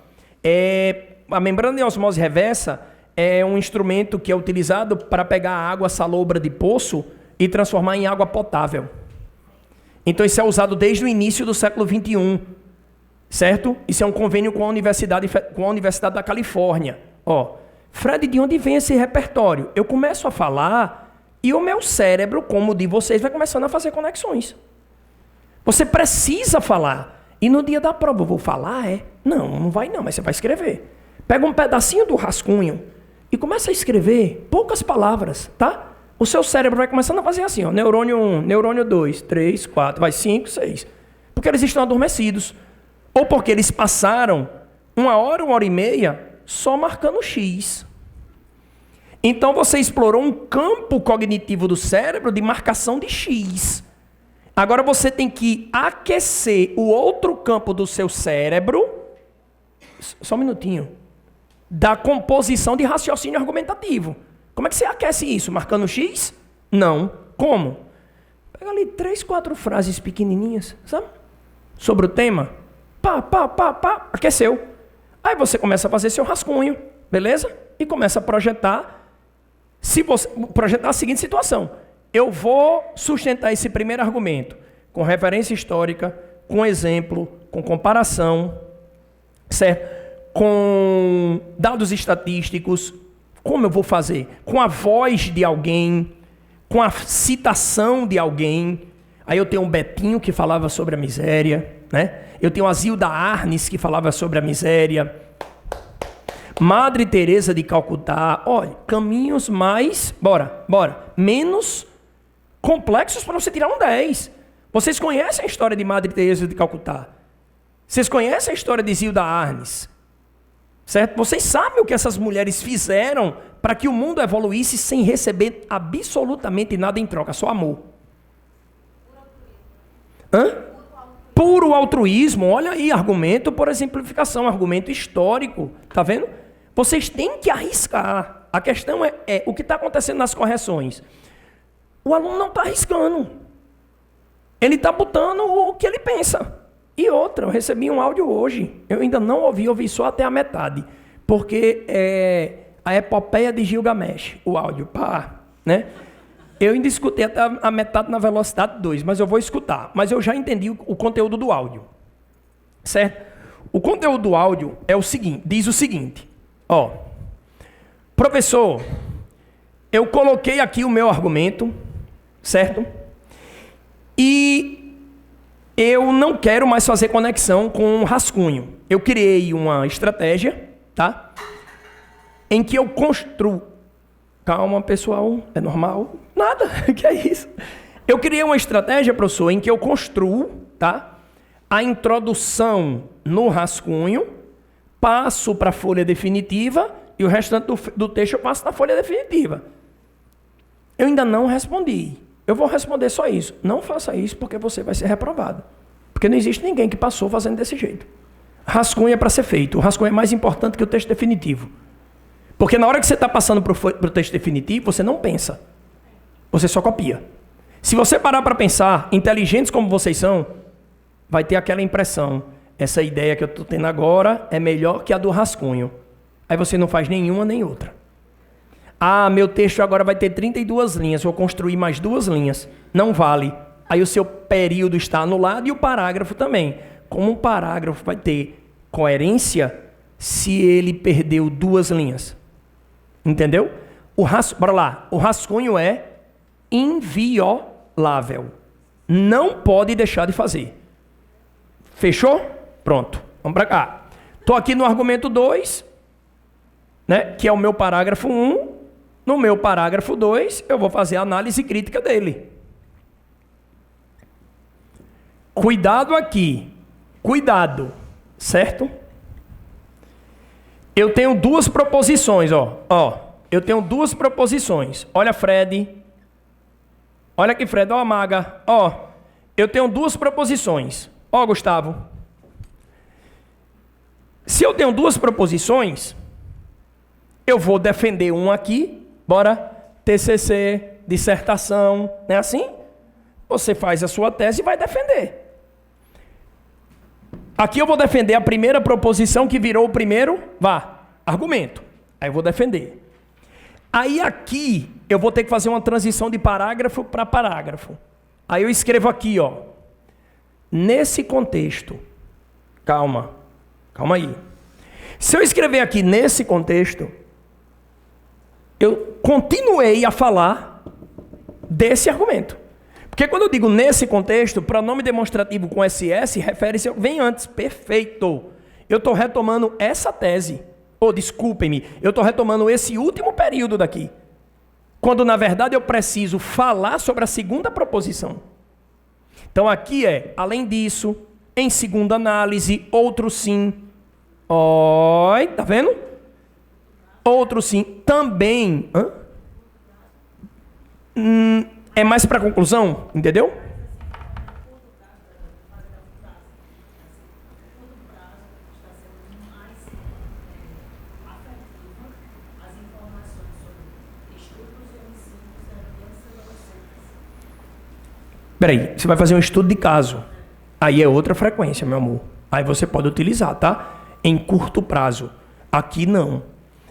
A membrana de osmose reversa é um instrumento que é utilizado para pegar a água salobra de poço e transformar em água potável. Então isso é usado desde o início do século XXI, certo? Isso é um convênio com a Universidade da Califórnia. Fred, de onde vem esse repertório? Eu começo a falar e o meu cérebro, como o de vocês, vai começando a fazer conexões. Você precisa falar. E no dia da prova, eu vou falar? Não vai não, mas você vai escrever. Pega um pedacinho do rascunho e começa a escrever poucas palavras, tá? O seu cérebro vai começando a fazer assim, neurônio 1, neurônio 2, 3, 4, vai 5, 6. Porque eles estão adormecidos. Ou porque eles passaram 1 hora e meia só marcando X. Então você explorou um campo cognitivo do cérebro de marcação de X. Agora você tem que aquecer o outro campo do seu cérebro, só um minutinho, da composição de raciocínio argumentativo. Como é que você aquece isso? Marcando X? Não. Como? Pega ali 3, 4 frases pequenininhas, sabe? Sobre o tema. Aqueceu. Aí você começa a fazer seu rascunho, beleza? E começa a projetar a seguinte situação. Eu vou sustentar esse primeiro argumento com referência histórica, com exemplo, com comparação, certo? Com dados estatísticos. Como eu vou fazer? Com a voz de alguém, com a citação de alguém. Aí eu tenho um Betinho que falava sobre a miséria, né? Eu tenho a Zilda Arnes que falava sobre a miséria. Madre Teresa de Calcutá. Olha, caminhos mais, menos complexos para você tirar um 10. Vocês conhecem a história de Madre Teresa de Calcutá? Vocês conhecem a história de Zilda Arnes? Certo? Vocês sabem o que essas mulheres fizeram para que o mundo evoluísse sem receber absolutamente nada em troca, só amor. Puro altruísmo. Olha aí, argumento por exemplificação, argumento histórico. Tá vendo? Vocês têm que arriscar. A questão é o que está acontecendo nas correções. O aluno não está arriscando. Ele está botando o que ele pensa. E outra, eu recebi um áudio hoje. Eu ainda não ouvi só até a metade. Porque é a epopeia de Gilgamesh, o áudio. Né? Eu ainda escutei até a metade na velocidade 2, mas eu vou escutar. Mas eu já entendi o conteúdo do áudio. Certo? O conteúdo do áudio é o seguinte, diz o seguinte. Professor, eu coloquei aqui o meu argumento, certo? E eu não quero mais fazer conexão com o rascunho. Eu criei uma estratégia, tá? Em que eu construo... Calma, pessoal, é normal? Nada, que é isso? Eu criei uma estratégia, professor, em que eu construo, tá? A introdução no rascunho, passo para a folha definitiva e o restante do texto eu passo na folha definitiva. Eu ainda não respondi. Eu vou responder só isso. Não faça isso porque você vai ser reprovado. Porque não existe ninguém que passou fazendo desse jeito. Rascunho é para ser feito. O rascunho é mais importante que o texto definitivo. Porque na hora que você está passando para o texto definitivo, você não pensa. Você só copia. Se você parar para pensar, inteligentes como vocês são, vai ter aquela impressão. Essa ideia que eu estou tendo agora é melhor que a do rascunho. Aí você não faz nenhuma nem outra. Meu texto agora vai ter 32 linhas, vou construir mais 2 linhas. Não vale. Aí o seu período está anulado e o parágrafo também. Como um parágrafo vai ter coerência se ele perdeu 2 linhas? Entendeu? Bora lá. O rascunho é inviolável. Não pode deixar de fazer. Fechou? Pronto. Vamos para cá. Estou aqui no argumento 2, né, que é o meu parágrafo 1. No meu parágrafo 2, eu vou fazer a análise crítica dele. Cuidado aqui. Cuidado. Certo? Eu tenho duas proposições, ó. Eu tenho duas proposições. Olha, Fred. Olha aqui, Fred. Ó, Maga. Ó. Eu tenho duas proposições. Ó, Gustavo. Se eu tenho duas proposições, eu vou defender uma aqui. Bora? TCC, dissertação. Não é assim? Você faz a sua tese e vai defender. Aqui eu vou defender a primeira proposição que virou o primeiro, argumento. Aí eu vou defender. Aí aqui eu vou ter que fazer uma transição de parágrafo para parágrafo. Aí eu escrevo aqui, ó. Nesse contexto. Calma aí. Se eu escrever aqui nesse contexto, eu continuei a falar desse argumento. Porque quando eu digo nesse contexto, pronome demonstrativo com SS refere-se ao vem antes. Perfeito. Eu estou retomando essa tese. Desculpem-me, eu estou retomando esse último período daqui. Quando, na verdade, eu preciso falar sobre a segunda proposição. Então, aqui além disso, em segunda análise, outro sim. Oi, tá vendo? Outro sim. Também. É mais para conclusão, entendeu? Peraí, você vai fazer um estudo de caso. Aí é outra frequência, meu amor. Aí você pode utilizar, tá? Em curto prazo. Aqui não.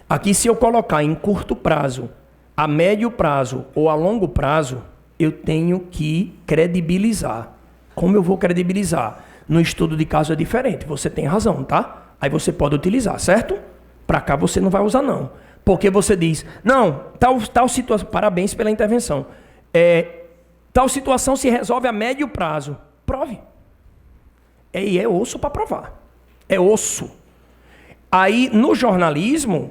Aqui se eu colocar em curto prazo, a médio prazo ou a longo prazo, eu tenho que credibilizar. Como eu vou credibilizar? No estudo de caso é diferente. Você tem razão, tá? Aí você pode utilizar, certo? Para cá você não vai usar, não. Porque você diz, não, tal situação... Parabéns pela intervenção. Tal situação se resolve a médio prazo. Prove. E é osso para provar. É osso. Aí, no jornalismo,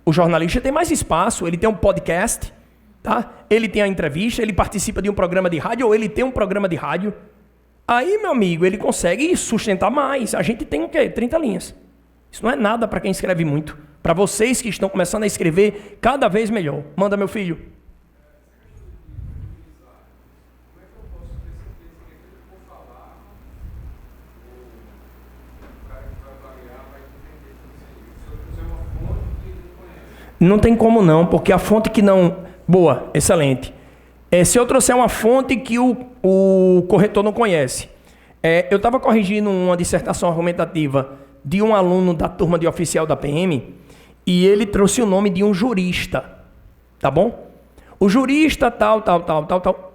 o jornalista tem mais espaço. Ele tem um podcast, tá? Ele tem a entrevista, ele participa de um programa de rádio, ou ele tem um programa de rádio. Aí, meu amigo, ele consegue sustentar mais. A gente tem o quê? 30 linhas. Isso não é nada para quem escreve muito. Para vocês que estão começando a escrever cada vez melhor. Manda, meu filho. Não tem como não, porque a fonte que não... Boa, excelente. Se eu trouxer uma fonte que o corretor não conhece. Eu estava corrigindo uma dissertação argumentativa de um aluno da turma de oficial da PM e ele trouxe o nome de um jurista. Tá bom? O jurista tal.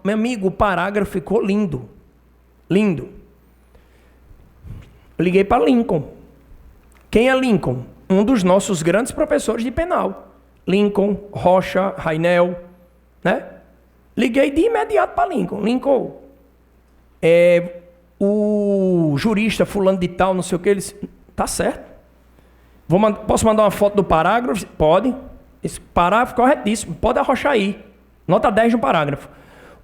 Meu amigo, o parágrafo ficou lindo. Lindo. Liguei para Lincoln. Quem é Lincoln? Um dos nossos grandes professores de penal. Lincoln, Rocha, Rainel, né? Liguei de imediato para Lincoln. Lincoln, o jurista fulano de tal, não sei o que, eles... Tá certo. Posso mandar uma foto do parágrafo? Pode. Esse parágrafo corretíssimo. Pode arrochar aí. Nota 10 no parágrafo.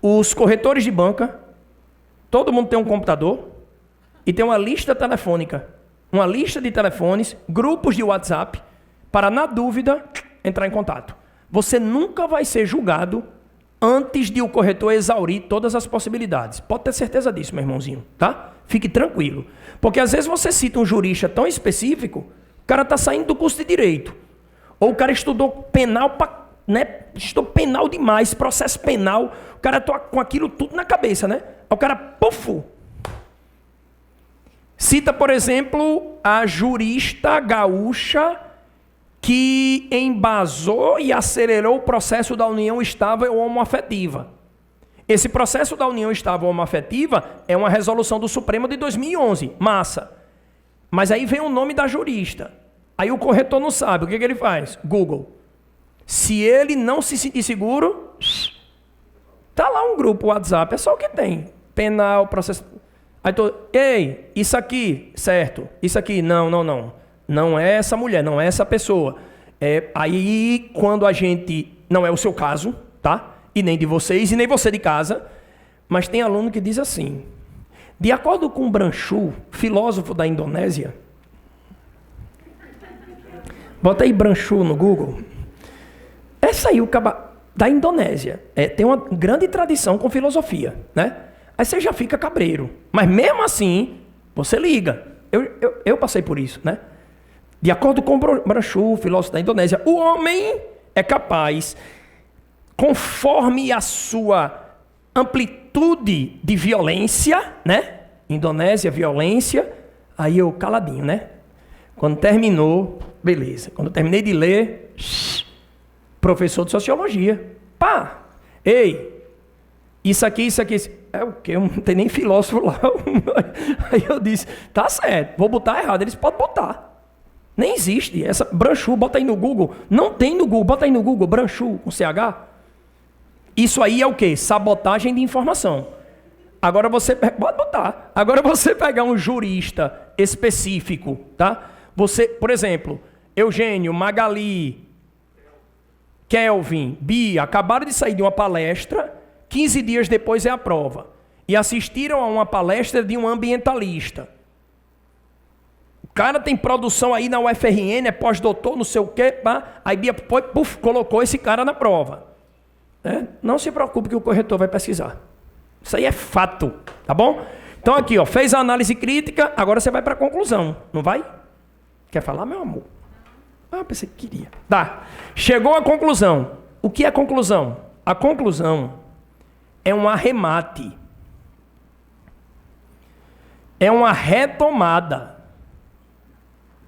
Os corretores de banca, todo mundo tem um computador e tem uma lista telefônica. Uma lista de telefones, grupos de WhatsApp, para, na dúvida, entrar em contato. Você nunca vai ser julgado antes de o corretor exaurir todas as possibilidades. Pode ter certeza disso, meu irmãozinho, tá? Fique tranquilo. Porque às vezes você cita um jurista tão específico, o cara está saindo do curso de direito. Ou o cara estudou penal, estudou penal demais, processo penal, o cara está com aquilo tudo na cabeça, né? Aí o cara, pufo. Cita, por exemplo, a jurista gaúcha que embasou e acelerou o processo da união estável ou homoafetiva. Esse processo da união estável ou homoafetiva é uma resolução do Supremo de 2011. Massa. Mas aí vem o nome da jurista. Aí o corretor não sabe. O que ele faz? Google. Se ele não se sentir seguro, tá lá um grupo WhatsApp. É só o que tem. Penal, processo... Aí ei, isso aqui, certo. Isso aqui, não. Não é essa mulher, não é essa pessoa. Aí, quando a gente não é o seu caso, tá? E nem de vocês, e nem você de casa. Mas tem aluno que diz assim, de acordo com Branchu, filósofo da Indonésia, bota aí Branchu no Google, essa aí, da Indonésia, tem uma grande tradição com filosofia, né? Aí você já fica cabreiro, mas mesmo assim, você liga. Eu passei por isso, né? De acordo com Branchu, filósofo da Indonésia, o homem é capaz, conforme a sua amplitude de violência, né? Indonésia, violência, aí eu caladinho, né? Quando terminou, beleza. Quando eu terminei de ler, professor de sociologia. Pá! Ei! Isso aqui. É o quê? Não tem nem filósofo lá. Aí eu disse, tá certo, vou botar errado. Eles podem botar. Nem existe. Essa Branchu, bota aí no Google. Não tem no Google, bota aí no Google, Branchu, com CH. Isso aí é o quê? Sabotagem de informação. Agora você... Pode botar. Agora você pegar um jurista específico, tá? Você, por exemplo, Eugênio, Magali, Kelvin, Bia, acabaram de sair de uma palestra, 15 dias depois é a prova. E assistiram a uma palestra de um ambientalista. O cara tem produção aí na UFRN, é pós-doutor, não sei o quê, pá. Aí Bia colocou esse cara na prova. Não se preocupe que o corretor vai pesquisar. Isso aí é fato, tá bom? Então aqui, ó, fez a análise crítica, agora você vai para a conclusão, não vai? Quer falar, meu amor? Ah, pensei que queria. Tá, chegou à conclusão. O que é conclusão? A conclusão é um arremate. É uma retomada.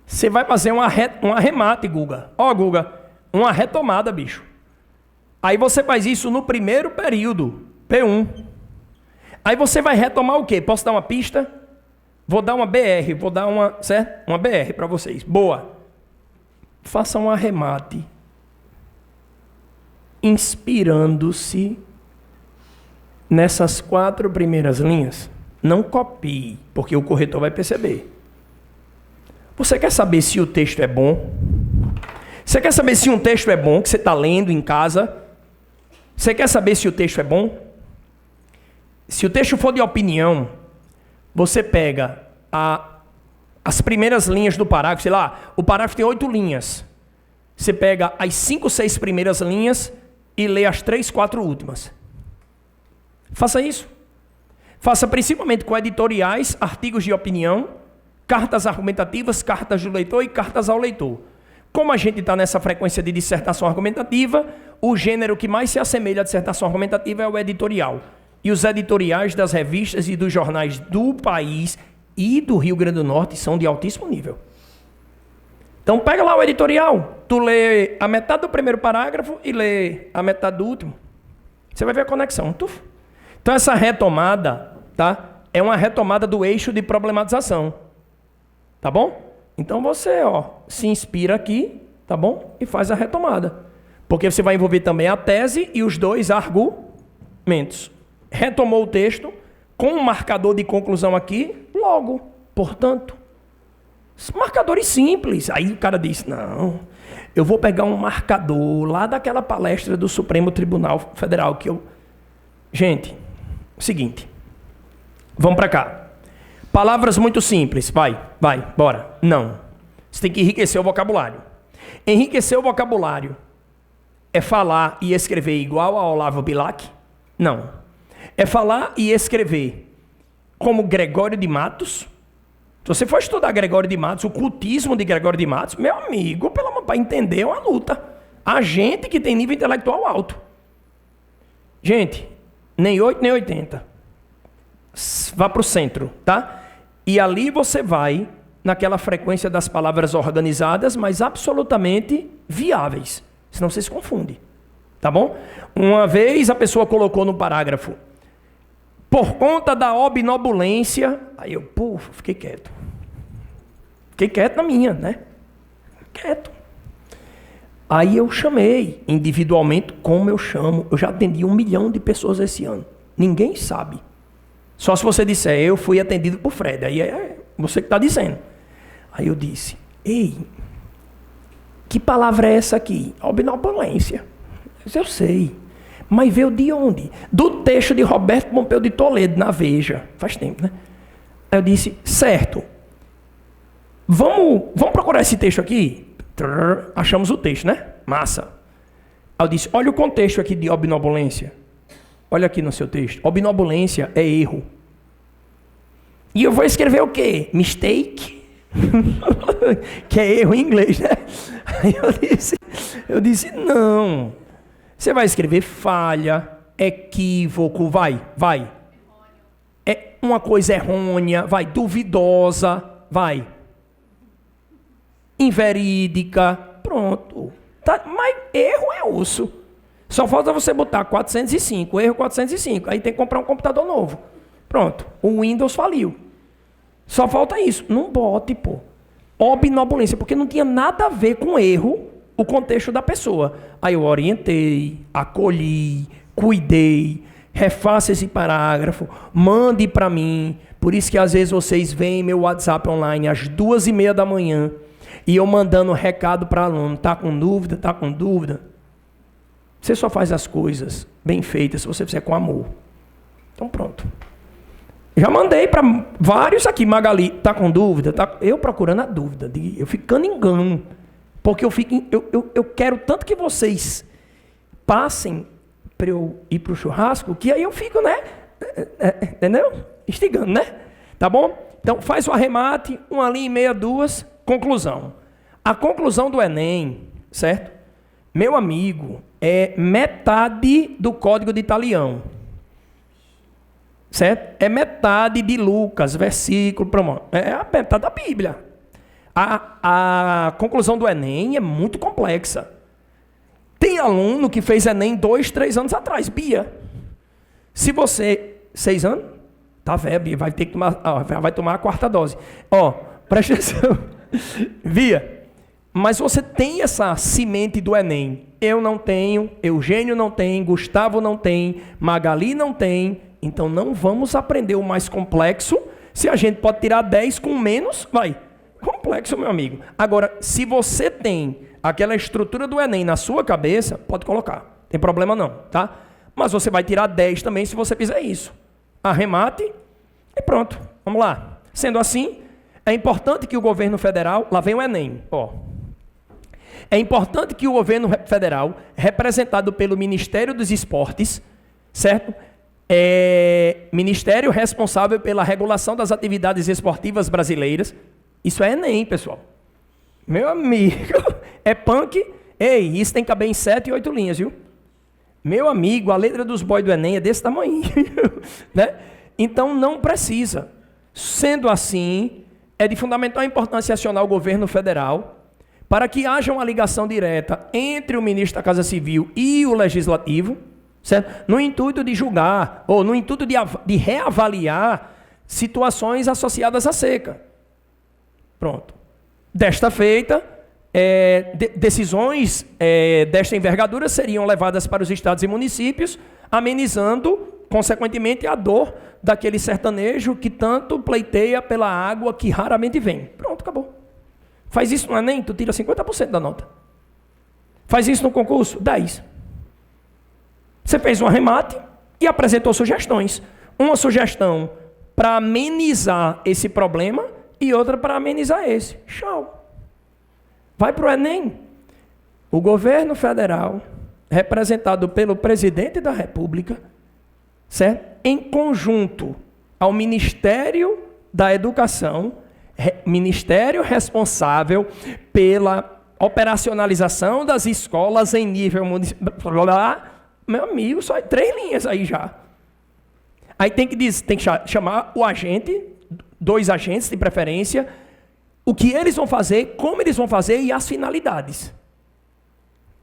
Você vai fazer um arremate, Guga. Ó, Guga, uma retomada, bicho. Aí você faz isso no primeiro período, P1. Aí você vai retomar o quê? Posso dar uma pista? Vou dar uma BR, certo? Uma BR para vocês. Boa. Faça um arremate, inspirando-se nessas 4 primeiras linhas. Não copie, porque o corretor vai perceber. Você quer saber se o texto é bom? Você quer saber se um texto é bom, que você está lendo em casa? Você quer saber se o texto é bom? Se o texto for de opinião, você pega as primeiras linhas do parágrafo, sei lá, o parágrafo tem 8 linhas. Você pega as 5, 6 primeiras linhas e lê as 3, 4 últimas. Faça isso. Faça principalmente com editoriais, artigos de opinião, cartas argumentativas, cartas do leitor e cartas ao leitor. Como a gente está nessa frequência de dissertação argumentativa, o gênero que mais se assemelha à dissertação argumentativa é o editorial. E os editoriais das revistas e dos jornais do país e do Rio Grande do Norte são de altíssimo nível. Então pega lá o editorial, tu lê a metade do primeiro parágrafo e lê a metade do último. Você vai ver a conexão. Então essa retomada, tá? É uma retomada do eixo de problematização. Tá bom? Então você, se inspira aqui, tá bom? E faz a retomada. Porque você vai envolver também a tese e os 2 argumentos. Retomou o texto, com um marcador de conclusão aqui, logo, portanto. Marcadores simples. Aí o cara diz, não, eu vou pegar um marcador lá daquela palestra do Supremo Tribunal Federal que eu... Gente, seguinte, vamos para cá. Palavras muito simples, vai, bora. Não. Você tem que enriquecer o vocabulário. Enriquecer o vocabulário é falar e escrever igual a Olavo Bilac? Não. É falar e escrever como Gregório de Matos. Se você for estudar Gregório de Matos, o cultismo de Gregório de Matos, meu amigo, para entender é uma luta. A gente que tem nível intelectual alto. Gente, nem 8 nem 80. Vá para o centro, tá? E ali você vai naquela frequência das palavras organizadas, mas absolutamente viáveis. Senão você se confunde. Tá bom? Uma vez a pessoa colocou no parágrafo, por conta da obnobulência, aí eu, fiquei quieto. Fiquei quieto na minha, né? Quieto. Aí eu chamei individualmente, como eu chamo. Eu já atendi 1 milhão de pessoas esse ano. Ninguém sabe. Só se você disser, eu fui atendido por Fred. Aí é você que está dizendo. Aí eu disse, ei, que palavra é essa aqui? Obnobulência. Eu sei. Mas veio de onde? Do texto de Roberto Pompeu de Toledo, na Veja. Faz tempo, né? Aí eu disse, certo. Vamos procurar esse texto aqui? Achamos o texto, né? Massa. Aí eu disse, olha o contexto aqui de obnobulência. Olha aqui no seu texto. Obnobulência é erro. E eu vou escrever o quê? Mistake? Que é erro em inglês, né? Aí eu disse, não. Você vai escrever falha, equívoco, vai. É uma coisa errônea, vai, duvidosa, vai. Inverídica, pronto. Tá, mas erro é osso. Só falta você botar 405, erro 405. Aí tem que comprar um computador novo. Pronto, o Windows faliu. Só falta isso. Não bote, pô. Obnobulência, porque não tinha nada a ver com erro o contexto da pessoa. Aí eu orientei, acolhi, cuidei, refaça esse parágrafo, mande para mim. Por isso que às vezes vocês veem meu WhatsApp online às 2:30 da manhã e eu mandando recado para aluno. Tá com dúvida? Tá com dúvida? Você só faz as coisas bem feitas se você fizer com amor. Então pronto. Já mandei para vários aqui. Magali, tá com dúvida? Tá... Eu procurando a dúvida. Eu ficando engano. Porque eu quero tanto que vocês passem para eu ir para o churrasco, que aí eu fico, né? Entendeu? Instigando, né? Tá bom? Então faz o arremate, 1,5, 2, conclusão. A conclusão do Enem, certo? Meu amigo, é metade do código de Italião. Certo? É metade de Lucas, versículo, pronto. É a metade da Bíblia. A conclusão do Enem é muito complexa. Tem aluno que fez Enem 2, 3 anos atrás, Bia. Se você, 6 anos? Tá velho, Bia, vai ter que tomar, vai tomar a 4ª dose. Ó, presta atenção. Bia, mas você tem essa semente do Enem. Eu não tenho, Eugênio não tem, Gustavo não tem, Magali não tem. Então não vamos aprender o mais complexo. Se a gente pode tirar 10 com menos, vai. Complexo, meu amigo. Agora, se você tem aquela estrutura do Enem na sua cabeça, pode colocar. Tem problema não, tá? Mas você vai tirar 10 também se você fizer isso. Arremate e pronto. Vamos lá. Sendo assim, é importante que o governo federal... Lá vem o Enem, ó. É importante que o governo federal, representado pelo Ministério dos Esportes, certo? Ministério responsável pela regulação das atividades esportivas brasileiras. Isso é Enem, pessoal. Meu amigo, é punk. Ei, isso tem que caber em 7 e 8 linhas, viu? Meu amigo, a letra dos boys do Enem é desse tamanho, né? Então não precisa. Sendo assim, é de fundamental importância acionar o governo federal para que haja uma ligação direta entre o ministro da Casa Civil e o Legislativo, certo? No intuito de julgar, ou no intuito de reavaliar situações associadas à seca. Pronto. Desta feita, decisões desta envergadura seriam levadas para os estados e municípios, amenizando, consequentemente, a dor daquele sertanejo que tanto pleiteia pela água que raramente vem. Pronto, acabou. Faz isso no Enem, tu tira 50% da nota. Faz isso no concurso, 10%. Você fez um arremate e apresentou sugestões. Uma sugestão para amenizar esse problema e outra para amenizar esse. Show. Vai para o Enem. O governo federal, representado pelo presidente da República, certo? Em conjunto ao Ministério da Educação, ministério responsável pela operacionalização das escolas em nível municipal. Meu amigo, só 3 linhas aí já. Aí tem que chamar o agente, 2 agentes de preferência, o que eles vão fazer, como eles vão fazer e as finalidades.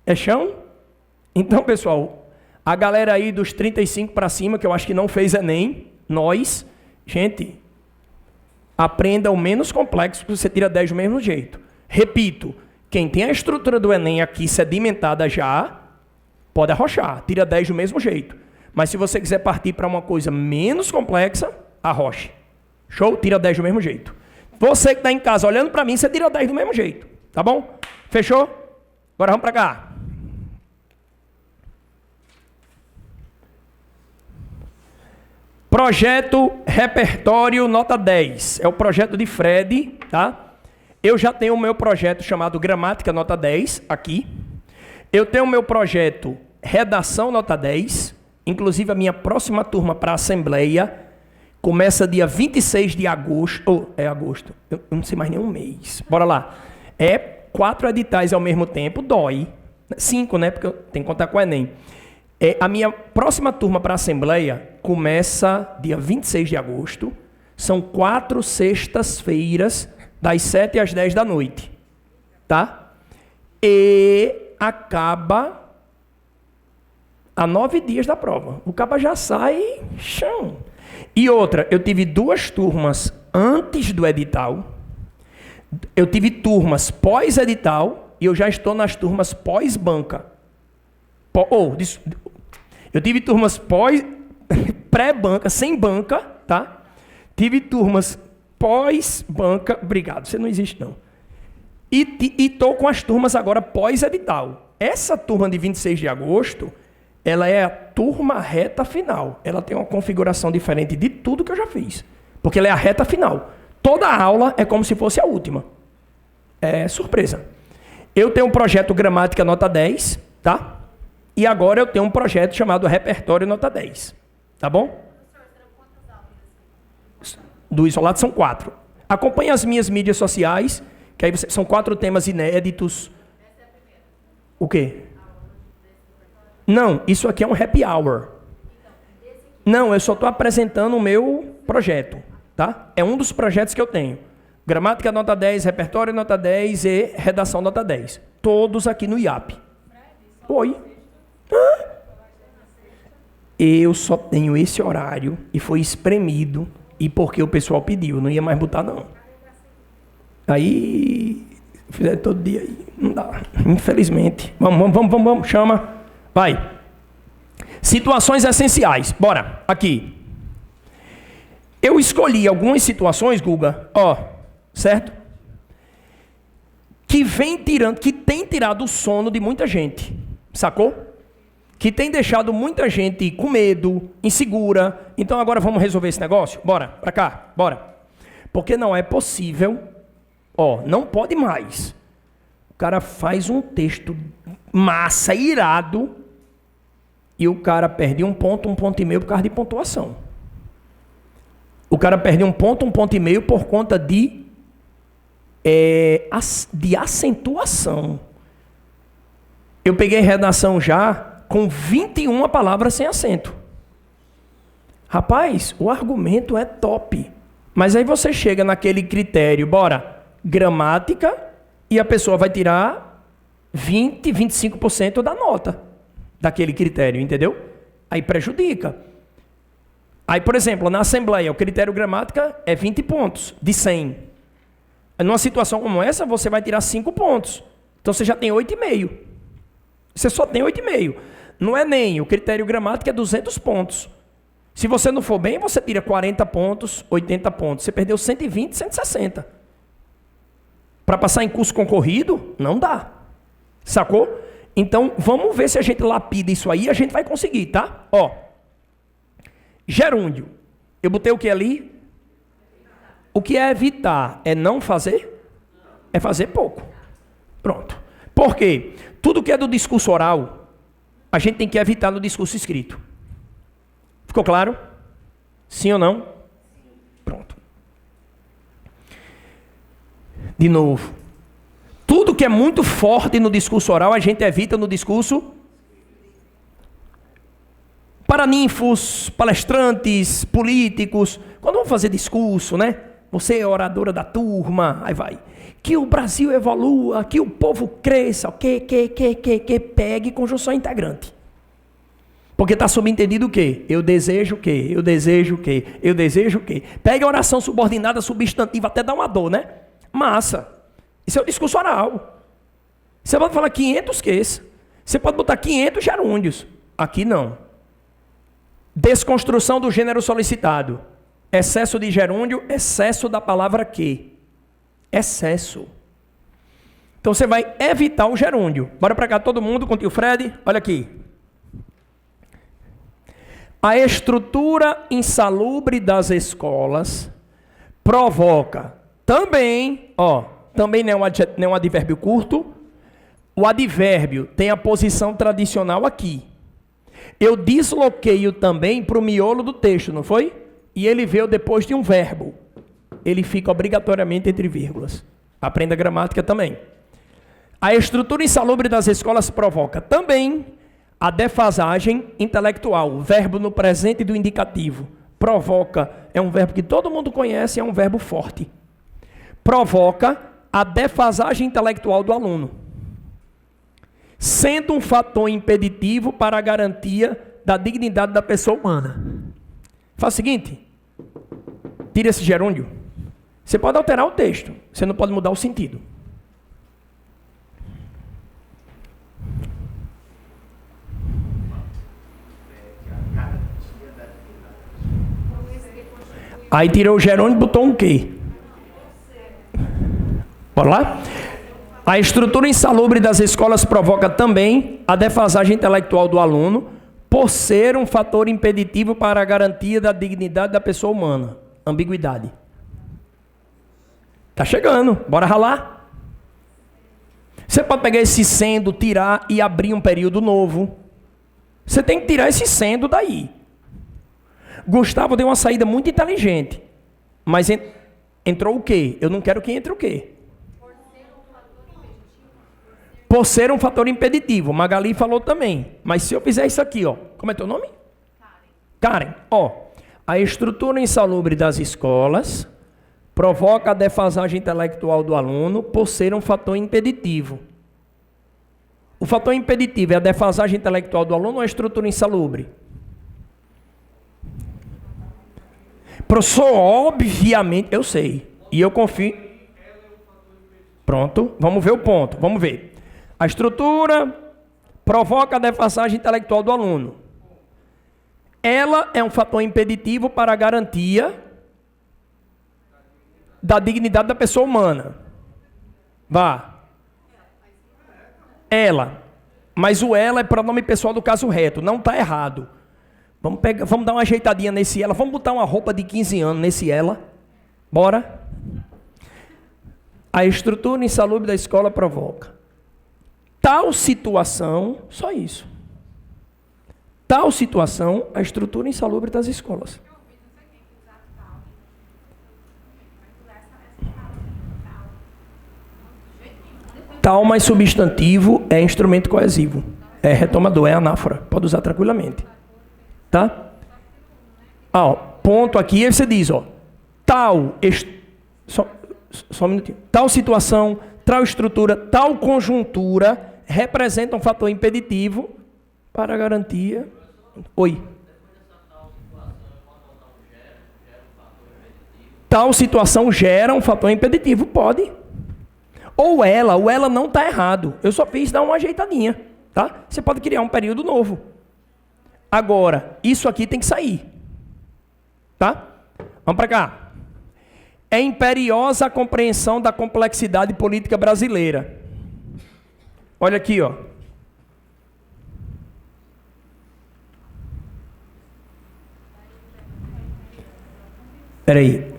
É chão? Então, pessoal, a galera aí dos 35 para cima, que eu acho que não fez Enem, nós, gente, aprenda o menos complexo, que você tira 10 do mesmo jeito. Repito, quem tem a estrutura do Enem aqui sedimentada já, pode arrochar, tira 10 do mesmo jeito. Mas se você quiser partir para uma coisa menos complexa, arroche. Show? Tira 10 do mesmo jeito. Você que está em casa olhando para mim, você tira 10 do mesmo jeito. Tá bom? Fechou? Agora vamos para cá. Projeto Repertório Nota 10. É o projeto de Fred, tá? Eu já tenho o meu projeto chamado Gramática Nota 10, aqui. Eu tenho o meu projeto Redação Nota 10. Inclusive, a minha próxima turma para a Assembleia começa dia 26 de agosto. É agosto. Eu não sei mais nem um mês. Bora lá. É 4 editais ao mesmo tempo, dói. 5, né? Porque eu tenho que contar com o Enem. A minha próxima turma para a Assembleia começa dia 26 de agosto. São 4 sextas-feiras, das 7 às 10 da noite. Tá? E acaba a 9 dias da prova. O caba já sai chão. E outra, eu tive 2 turmas antes do edital. Eu tive turmas pós-edital e eu já estou nas turmas pós-banca. Eu tive turmas pré-banca, sem banca, tá? Tive turmas pós-banca, obrigado, você não existe não. E estou com as turmas agora pós-edital. Essa turma de 26 de agosto, ela é a turma reta final. Ela tem uma configuração diferente de tudo que eu já fiz. Porque ela é a reta final. Toda aula é como se fosse a última. É surpresa. Eu tenho um projeto Gramática Nota 10, tá? E agora eu tenho um projeto chamado Repertório Nota 10. Tá bom? Do isolado são 4. Acompanhe as minhas mídias sociais, que aí são 4 temas inéditos. Essa é a primeira. O quê? Não, isso aqui é um happy hour. Não, eu só estou apresentando o meu projeto, tá? É um dos projetos que eu tenho. Gramática Nota 10, Repertório Nota 10 e Redação Nota 10. Todos aqui no IAP. Oi. Eu só tenho esse horário e foi espremido e porque o pessoal pediu, não ia mais botar não. Aí, fizeram todo dia aí, não dá, infelizmente. Vamos, chama. Vai. Situações essenciais. Bora, aqui. Eu escolhi algumas situações, Guga, certo? Que tem tirado o sono de muita gente, sacou? Que tem deixado muita gente com medo, insegura. Então agora vamos resolver esse negócio? Bora, pra cá, bora. Porque não é possível, não pode mais. O cara faz um texto massa, irado, e o cara perde 1 ponto, 1,5 ponto por causa de pontuação. O cara perde 1 ponto, 1,5 ponto por conta de acentuação. Eu peguei redação já com 21 palavras sem acento. Rapaz, o argumento é top. Mas aí você chega naquele critério, gramática, e a pessoa vai tirar 20, 25% da nota daquele critério, entendeu? Aí prejudica. Aí, por exemplo, na Assembleia, o critério gramática é 20 pontos de 100. Numa situação como essa, você vai tirar 5 pontos. Então você já tem 8,5. Você só tem 8,5. No Enem, o critério gramática é 200 pontos. Se você não for bem, você tira 40 pontos, 80 pontos. Você perdeu 120, 160. Para passar em curso concorrido, não dá. Sacou? Então, vamos ver se a gente lapida isso aí e a gente vai conseguir, tá? Gerúndio. Eu botei o que ali? O que é evitar? É não fazer? É fazer pouco. Pronto. Por quê? Tudo que é do discurso oral, a gente tem que evitar no discurso escrito. Ficou claro? Sim ou não? Pronto. De novo. Tudo que é muito forte no discurso oral, a gente evita no discurso paraninfos, palestrantes, políticos. Quando vão fazer discurso, né? Você é oradora da turma, aí vai. Que o Brasil evolua, que o povo cresça, que pegue conjunção integrante. Porque está subentendido o quê? Eu desejo o quê? Eu desejo o quê? Eu desejo o quê? Pega a oração subordinada, substantiva, até dá uma dor, né? Massa. Isso é o discurso oral. Você pode falar 500 quês. Você pode botar 500 gerúndios. Aqui não. Desconstrução do gênero solicitado. Excesso de gerúndio, excesso da palavra que. Excesso. Então você vai evitar o gerúndio. Bora para cá todo mundo com o tio Fred. Olha aqui. A estrutura insalubre das escolas provoca também, também não é um advérbio curto. O advérbio tem a posição tradicional aqui. Eu desloqueio também para o miolo do texto, não foi? E ele veio depois de um verbo. Ele fica obrigatoriamente entre vírgulas. Aprenda gramática também. A estrutura insalubre das escolas provoca também a defasagem intelectual. Verbo no presente do indicativo. Provoca é um verbo que todo mundo conhece, é um verbo forte. Provoca a defasagem intelectual do aluno, sendo um fator impeditivo para a garantia da dignidade da pessoa humana. Faz o seguinte, tira esse gerúndio. Você pode alterar o texto, você não pode mudar o sentido. Aí tirou o gerúndio e botou um quê? Bora lá? A estrutura insalubre das escolas provoca também a defasagem intelectual do aluno, por ser um fator impeditivo para a garantia da dignidade da pessoa humana. Ambiguidade. Tá chegando, bora ralar. Você pode pegar esse sendo, tirar e abrir um período novo. Você tem que tirar esse sendo daí. Gustavo deu uma saída muito inteligente. Mas entrou o quê? Eu não quero que entre o quê? Por ser um fator impeditivo. Magali falou também. Mas se eu fizer isso aqui, como é teu nome? Karen. A estrutura insalubre das escolas provoca a defasagem intelectual do aluno por ser um fator impeditivo. O fator impeditivo é a defasagem intelectual do aluno ou a estrutura insalubre? Professor, obviamente, eu sei. E eu confio. Pronto, vamos ver o ponto. Vamos ver. A estrutura provoca a defasagem intelectual do aluno. Ela é um fator impeditivo para a garantia da dignidade da pessoa humana. Vá. Ela. Mas o ela é pronome pessoal do caso reto. Não está errado. Vamos dar uma ajeitadinha nesse ela. Vamos botar uma roupa de 15 anos nesse ela. Bora? A estrutura insalubre da escola provoca tal situação, só isso. Tal situação, a estrutura insalubre das escolas. Tal mais substantivo é instrumento coesivo. É retomador, é anáfora. Pode usar tranquilamente. Tá? Ponto aqui, aí você diz, só um minutinho. Tal situação, tal estrutura, tal conjuntura representa um fator impeditivo para a garantia. Oi. Tal situação gera um fator impeditivo, pode. Ou ela não está errado. Eu só fiz dar uma ajeitadinha, tá? Você pode criar um período novo. Agora, isso aqui tem que sair. Tá? Vamos para cá. É imperiosa a compreensão da complexidade política brasileira. Olha aqui, Espera aí.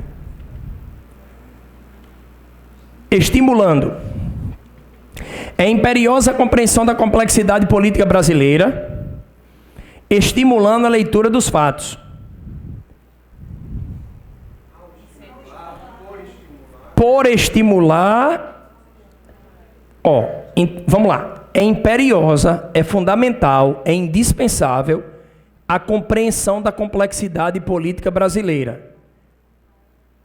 Estimulando. É imperiosa a compreensão da complexidade política brasileira, estimulando a leitura dos fatos. Por estimular, vamos lá. É imperiosa, é fundamental, é indispensável a compreensão da complexidade política brasileira,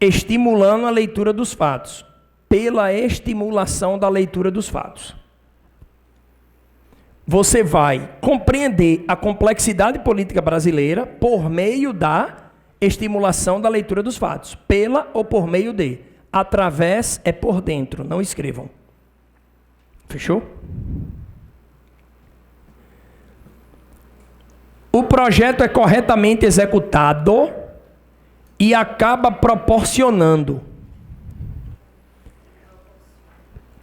estimulando a leitura dos fatos, pela estimulação da leitura dos fatos. Você vai compreender a complexidade política brasileira por meio da estimulação da leitura dos fatos, pela ou por meio de. Através é por dentro, não escrevam. Fechou? O projeto é corretamente executado e acaba proporcionando.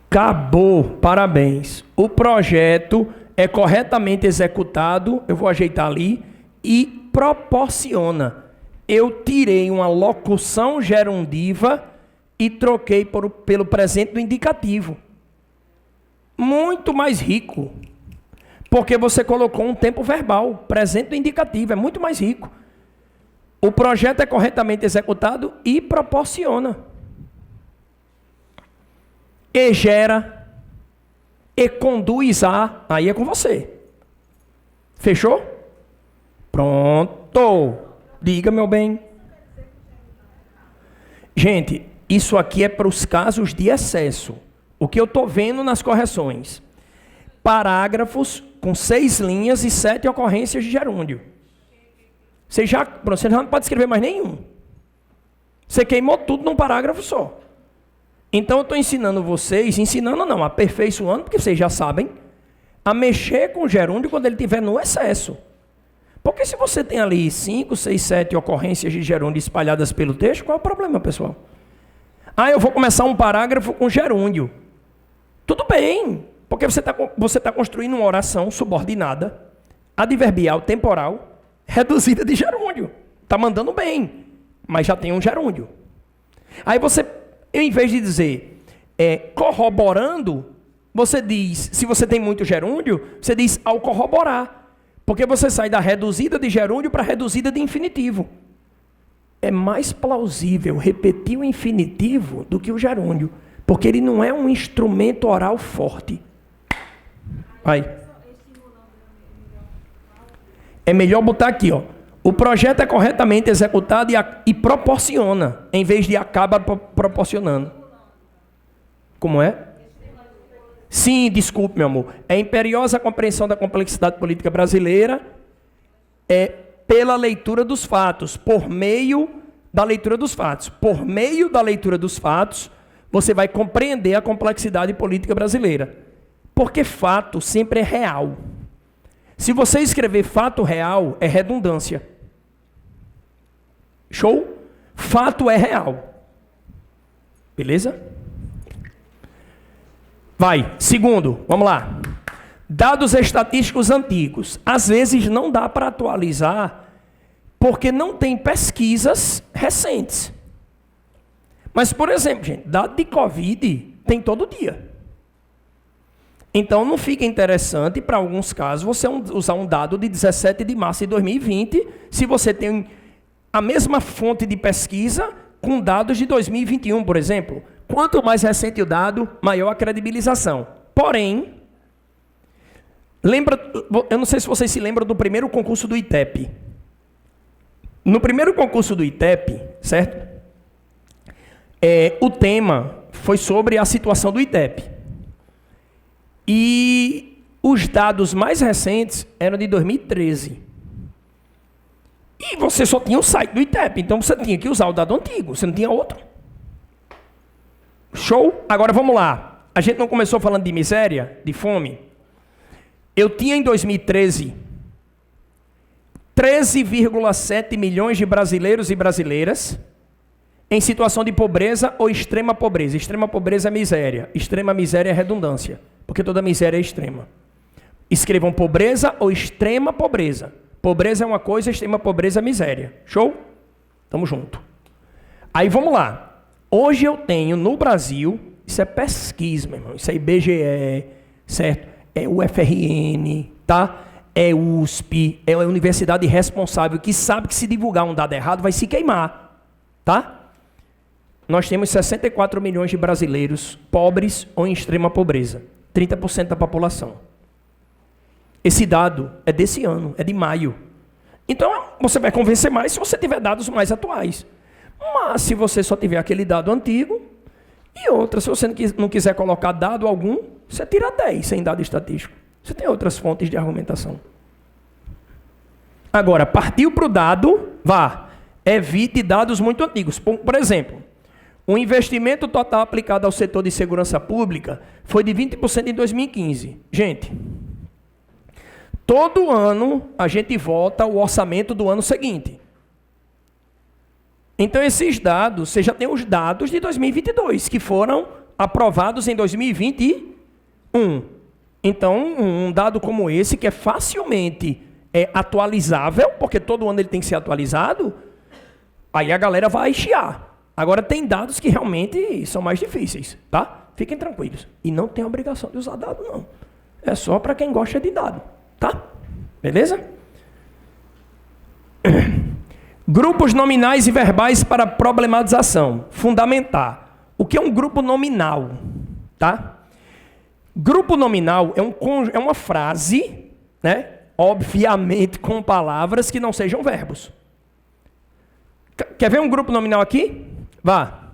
Acabou, parabéns. O projeto é corretamente executado, eu vou ajeitar ali, e proporciona. Eu tirei uma locução gerundiva e troquei pelo presente do indicativo. Muito mais rico. Porque você colocou um tempo verbal, presente do indicativo, é muito mais rico. O projeto é corretamente executado e proporciona. E gera, e conduz a, aí é com você. Fechou? Pronto. Diga, meu bem. Gente, isso aqui é para os casos de excesso. O que eu estou vendo nas correções? Parágrafos com 6 linhas e 7 ocorrências de gerúndio. Você não pode escrever mais nenhum. Você queimou tudo num parágrafo só. Então eu estou ensinando vocês, aperfeiçoando, porque vocês já sabem, a mexer com o gerúndio quando ele estiver no excesso. Porque se você tem ali 5, 6, 7 ocorrências de gerúndio espalhadas pelo texto, qual é o problema, pessoal? Eu vou começar um parágrafo com gerúndio. Tudo bem, porque você tá construindo uma oração subordinada, adverbial, temporal, reduzida de gerúndio. Está mandando bem, mas já tem um gerúndio. Aí você, em vez de dizer corroborando, você diz, se você tem muito gerúndio, você diz ao corroborar. Porque você sai da reduzida de gerúndio para a reduzida de infinitivo. É mais plausível repetir o infinitivo do que o gerúndio. Porque ele não é um instrumento oral forte. Aí. É melhor botar aqui, ó. O projeto é corretamente executado e proporciona, em vez de acaba proporcionando. Como é? Sim, desculpe, meu amor. É imperiosa a compreensão da complexidade política brasileira pela leitura dos fatos, por meio da leitura dos fatos. Por meio da leitura dos fatos, você vai compreender a complexidade política brasileira. Porque fato sempre é real. Se você escrever fato real, é redundância. Show? Fato é real. Beleza? Vai. Segundo, vamos lá. Dados estatísticos antigos. Às vezes não dá para atualizar porque não tem pesquisas recentes. Mas, por exemplo, gente, dado de Covid tem todo dia. Então, não fica interessante, para alguns casos, você usar um dado de 17 de março de 2020, se você tem a mesma fonte de pesquisa com dados de 2021, por exemplo. Quanto mais recente o dado, maior a credibilização. Porém, eu não sei se vocês se lembram do primeiro concurso do ITEP. No primeiro concurso do ITEP, certo? O tema foi sobre a situação do ITEP. E os dados mais recentes eram de 2013. E você só tinha o site do ITEP, então você tinha que usar o dado antigo, você não tinha outro. Show? Agora vamos lá. A gente não começou falando de miséria, de fome? Eu tinha em 2013 13,7 milhões de brasileiros e brasileiras em situação de pobreza ou extrema pobreza. Extrema pobreza é miséria, extrema miséria é redundância, porque toda miséria é extrema. Escrevam pobreza ou extrema pobreza. Pobreza é uma coisa, extrema pobreza é miséria. Show? Tamo junto. Aí vamos lá. Hoje eu tenho no Brasil, isso é pesquisa, meu irmão, isso é IBGE, certo? É UFRN, tá? É USP, é a universidade responsável que sabe que se divulgar um dado errado vai se queimar, tá? Nós temos 64 milhões de brasileiros pobres ou em extrema pobreza, 30% da população. Esse dado é desse ano, é de maio. Então, você vai convencer mais se você tiver dados mais atuais. Mas, se você só tiver aquele dado antigo, e outra, se você não quiser colocar dado algum, você tira 10 sem dado estatístico. Você tem outras fontes de argumentação. Agora, partiu para o dado, vá. Evite dados muito antigos. Por exemplo, o investimento total aplicado ao setor de segurança pública foi de 20% em 2015. Gente, todo ano a gente vota o orçamento do ano seguinte. Então esses dados, você já tem os dados de 2022, que foram aprovados em 2021. Então um dado como esse, que é facilmente é atualizável, porque todo ano ele tem que ser atualizado, aí a galera vai chiar. Agora tem dados que realmente são mais difíceis, tá? Fiquem tranquilos. E não tem obrigação de usar dado, não. É só para quem gosta de dado, tá? Beleza? Grupos nominais e verbais para problematização. Fundamentar. O que é um grupo nominal? Tá? Grupo nominal é uma frase, né? Obviamente com palavras que não sejam verbos. Quer ver um grupo nominal aqui? Vá.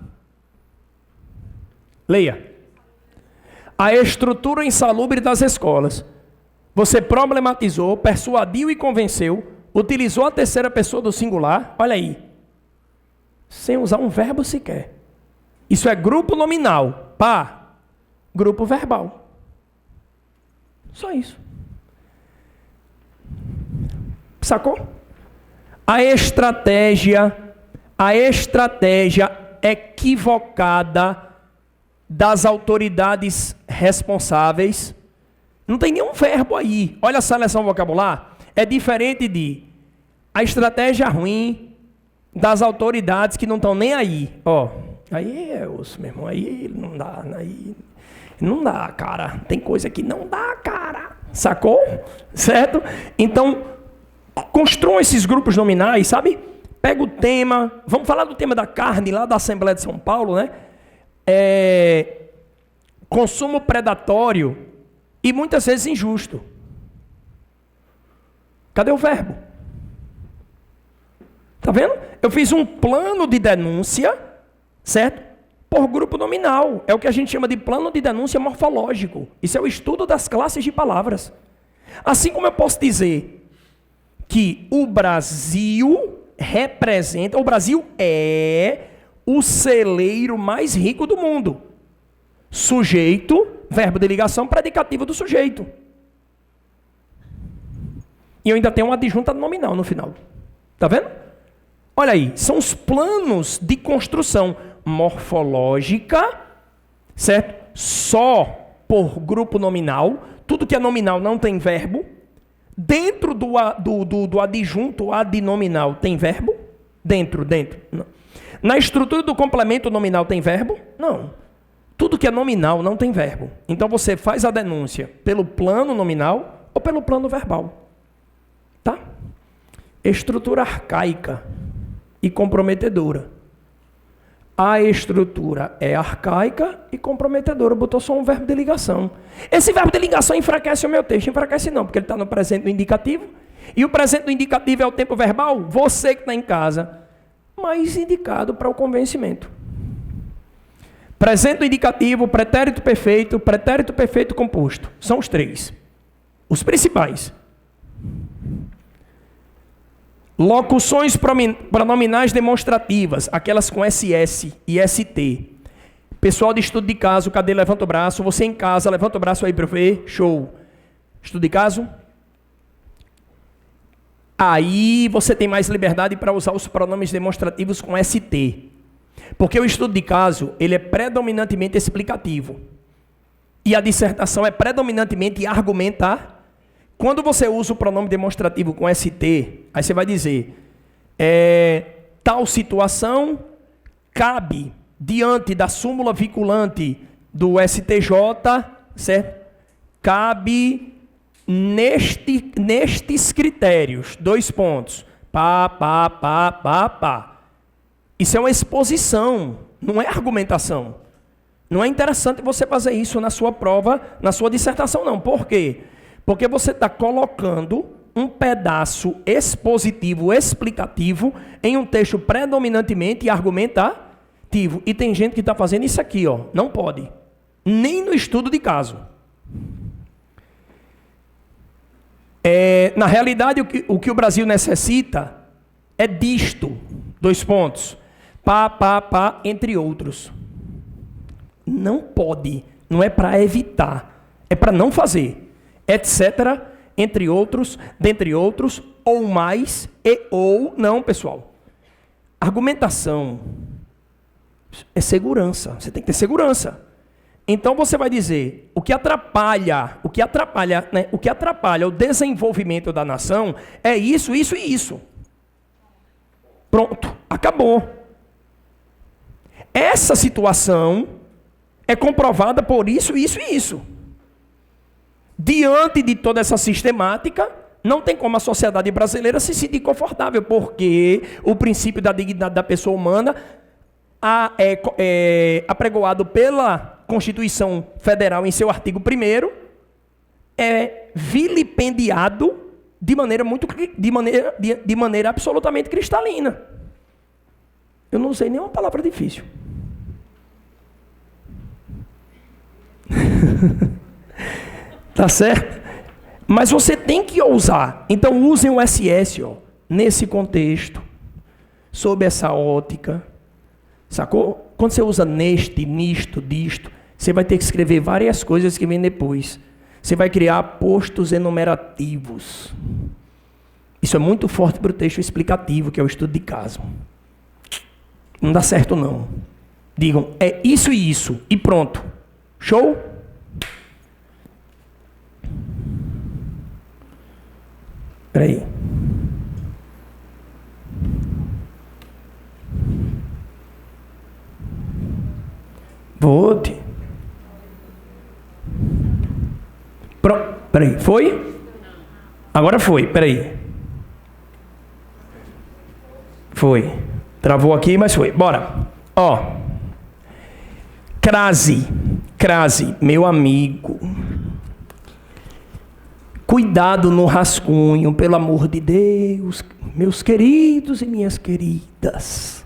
Leia. A estrutura insalubre das escolas. Você problematizou, persuadiu e convenceu, utilizou a terceira pessoa do singular, olha aí, sem usar um verbo sequer. Isso é grupo nominal. Pá, grupo verbal. Só isso. Sacou? A estratégia equivocada das autoridades responsáveis. Não tem nenhum verbo aí. Olha a seleção vocabular. É diferente de a estratégia ruim das autoridades que não estão nem aí. Ó, aí é osso, meu irmão. Aí não dá. Aí não dá, cara. Tem coisa que não dá, cara. Sacou? Certo? Então, construam esses grupos nominais, sabe? Pega o tema. Vamos falar do tema da carne lá da Assembleia de São Paulo, né? Consumo predatório e muitas vezes injusto. Cadê o verbo? Tá vendo? Eu fiz um plano de denúncia, certo? Por grupo nominal. É o que a gente chama de plano de denúncia morfológico. Isso é o estudo das classes de palavras. Assim como eu posso dizer que o Brasil é o celeiro mais rico do mundo. Sujeito, verbo de ligação, predicativo do sujeito. E eu ainda tenho uma adjunta nominal no final. Tá vendo? Olha aí, são os planos de construção morfológica, certo? Só por grupo nominal. Tudo que é nominal não tem verbo. Dentro do adjunto adnominal tem verbo? Dentro. Não. Na estrutura do complemento nominal tem verbo? Não. Tudo que é nominal não tem verbo. Então você faz a denúncia pelo plano nominal ou pelo plano verbal. Tá? Estrutura arcaica e comprometedora. A estrutura é arcaica e comprometedora. Botou só um verbo de ligação. Esse verbo de ligação enfraquece o meu texto. Enfraquece não, porque ele está no presente do indicativo. E o presente do indicativo é o tempo verbal. Você que está em casa, mais indicado para o convencimento. Presente do indicativo, pretérito perfeito composto. São os três. Os principais. Locuções pronominais demonstrativas, aquelas com SS e ST. Pessoal de estudo de caso, cadê? Levanta o braço. Você em casa, levanta o braço aí para eu ver. Show. Estudo de caso. Aí você tem mais liberdade para usar os pronomes demonstrativos com ST. Porque o estudo de caso, ele é predominantemente explicativo. E a dissertação é predominantemente argumentar. Quando você usa o pronome demonstrativo com ST, aí você vai dizer, tal situação cabe diante da súmula vinculante do STJ, certo? Cabe nestes critérios, 2 pontos. Pá. Isso é uma exposição, não é argumentação. Não é interessante você fazer isso na sua prova, na sua dissertação, não. Por quê? Porque você está colocando um pedaço expositivo, explicativo, em um texto predominantemente argumentativo. E tem gente que está fazendo isso aqui, ó. Não pode. Nem no estudo de caso. Na realidade, o que o Brasil necessita é disto. 2 pontos. Pá, entre outros. Não pode. Não é para evitar. É para não fazer. Etc., entre outros, dentre outros, ou mais, e ou não, pessoal. Argumentação é segurança. Você tem que ter segurança. Então você vai dizer, o que atrapalha o desenvolvimento da nação é isso, isso e isso. Pronto, acabou. Essa situação é comprovada por isso, isso e isso. Diante de toda essa sistemática, não tem como a sociedade brasileira se sentir confortável, porque o princípio da dignidade da pessoa humana é apregoado pela Constituição Federal em seu artigo 1º, é vilipendiado de maneira absolutamente cristalina. Eu não usei nenhuma palavra difícil. Tá certo? Mas você tem que ousar. Então usem o SS, nesse contexto, sob essa ótica. Sacou? Quando você usa neste, nisto, disto, você vai ter que escrever várias coisas que vêm depois. Você vai criar postos enumerativos. Isso é muito forte para o texto explicativo, que é o estudo de caso. Não dá certo, não. Digam, é isso e isso, e pronto. Show? Espera aí. Vote. Pronto. Espera aí. Foi? Agora foi. Espera aí. Foi. Travou aqui, mas foi. Bora. Ó. Crase, meu amigo. Cuidado no rascunho, pelo amor de Deus, meus queridos e minhas queridas.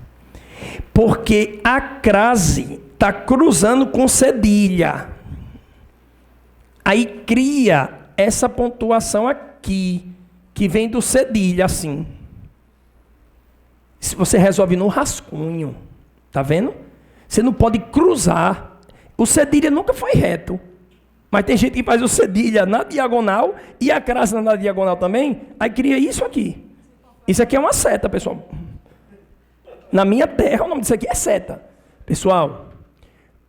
Porque a crase está cruzando com cedilha. Aí cria essa pontuação aqui, que vem do cedilha, assim. Se você resolve no rascunho, tá vendo? Você não pode cruzar. O cedilha nunca foi reto. Mas tem gente que faz o cedilha na diagonal e a crase na diagonal também. Aí cria isso aqui. Isso aqui é uma seta, pessoal. Na minha terra, o nome disso aqui é seta. Pessoal,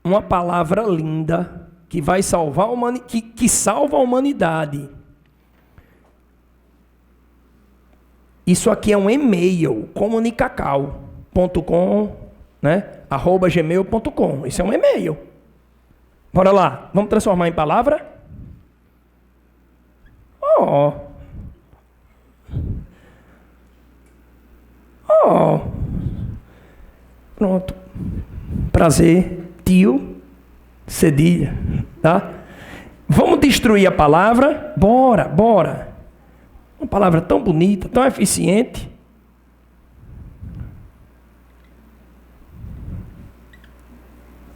uma palavra linda que vai salvar que salva a humanidade. Isso aqui é um e-mail, comunicacau.com, né? @gmail.com. Isso é um e-mail. Bora lá, vamos transformar em palavra? Pronto. Prazer, tio, cedilha, tá? Vamos destruir a palavra? Bora. Uma palavra tão bonita, tão eficiente.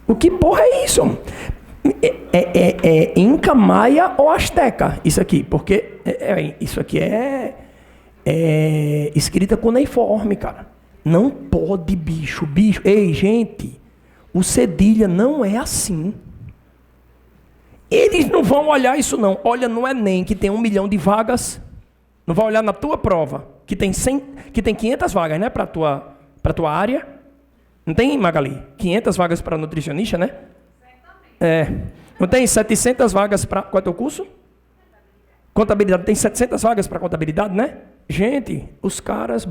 O que porra é isso? É Inca, Maia ou Azteca? Isso aqui, porque isso aqui é escrita cuneiforme, cara. Não pode, bicho. Ei, gente, o cedilha não é assim. Eles não vão olhar isso, não. Olha no Enem, que tem 1 milhão de vagas. Não vai olhar na tua prova, que tem 500 vagas, né, para tua área. Não tem, Magali? 500 vagas para nutricionista, né? Não tem 700 vagas para... Qual é o teu curso? Contabilidade. Tem 700 vagas para contabilidade, né? Gente, os caras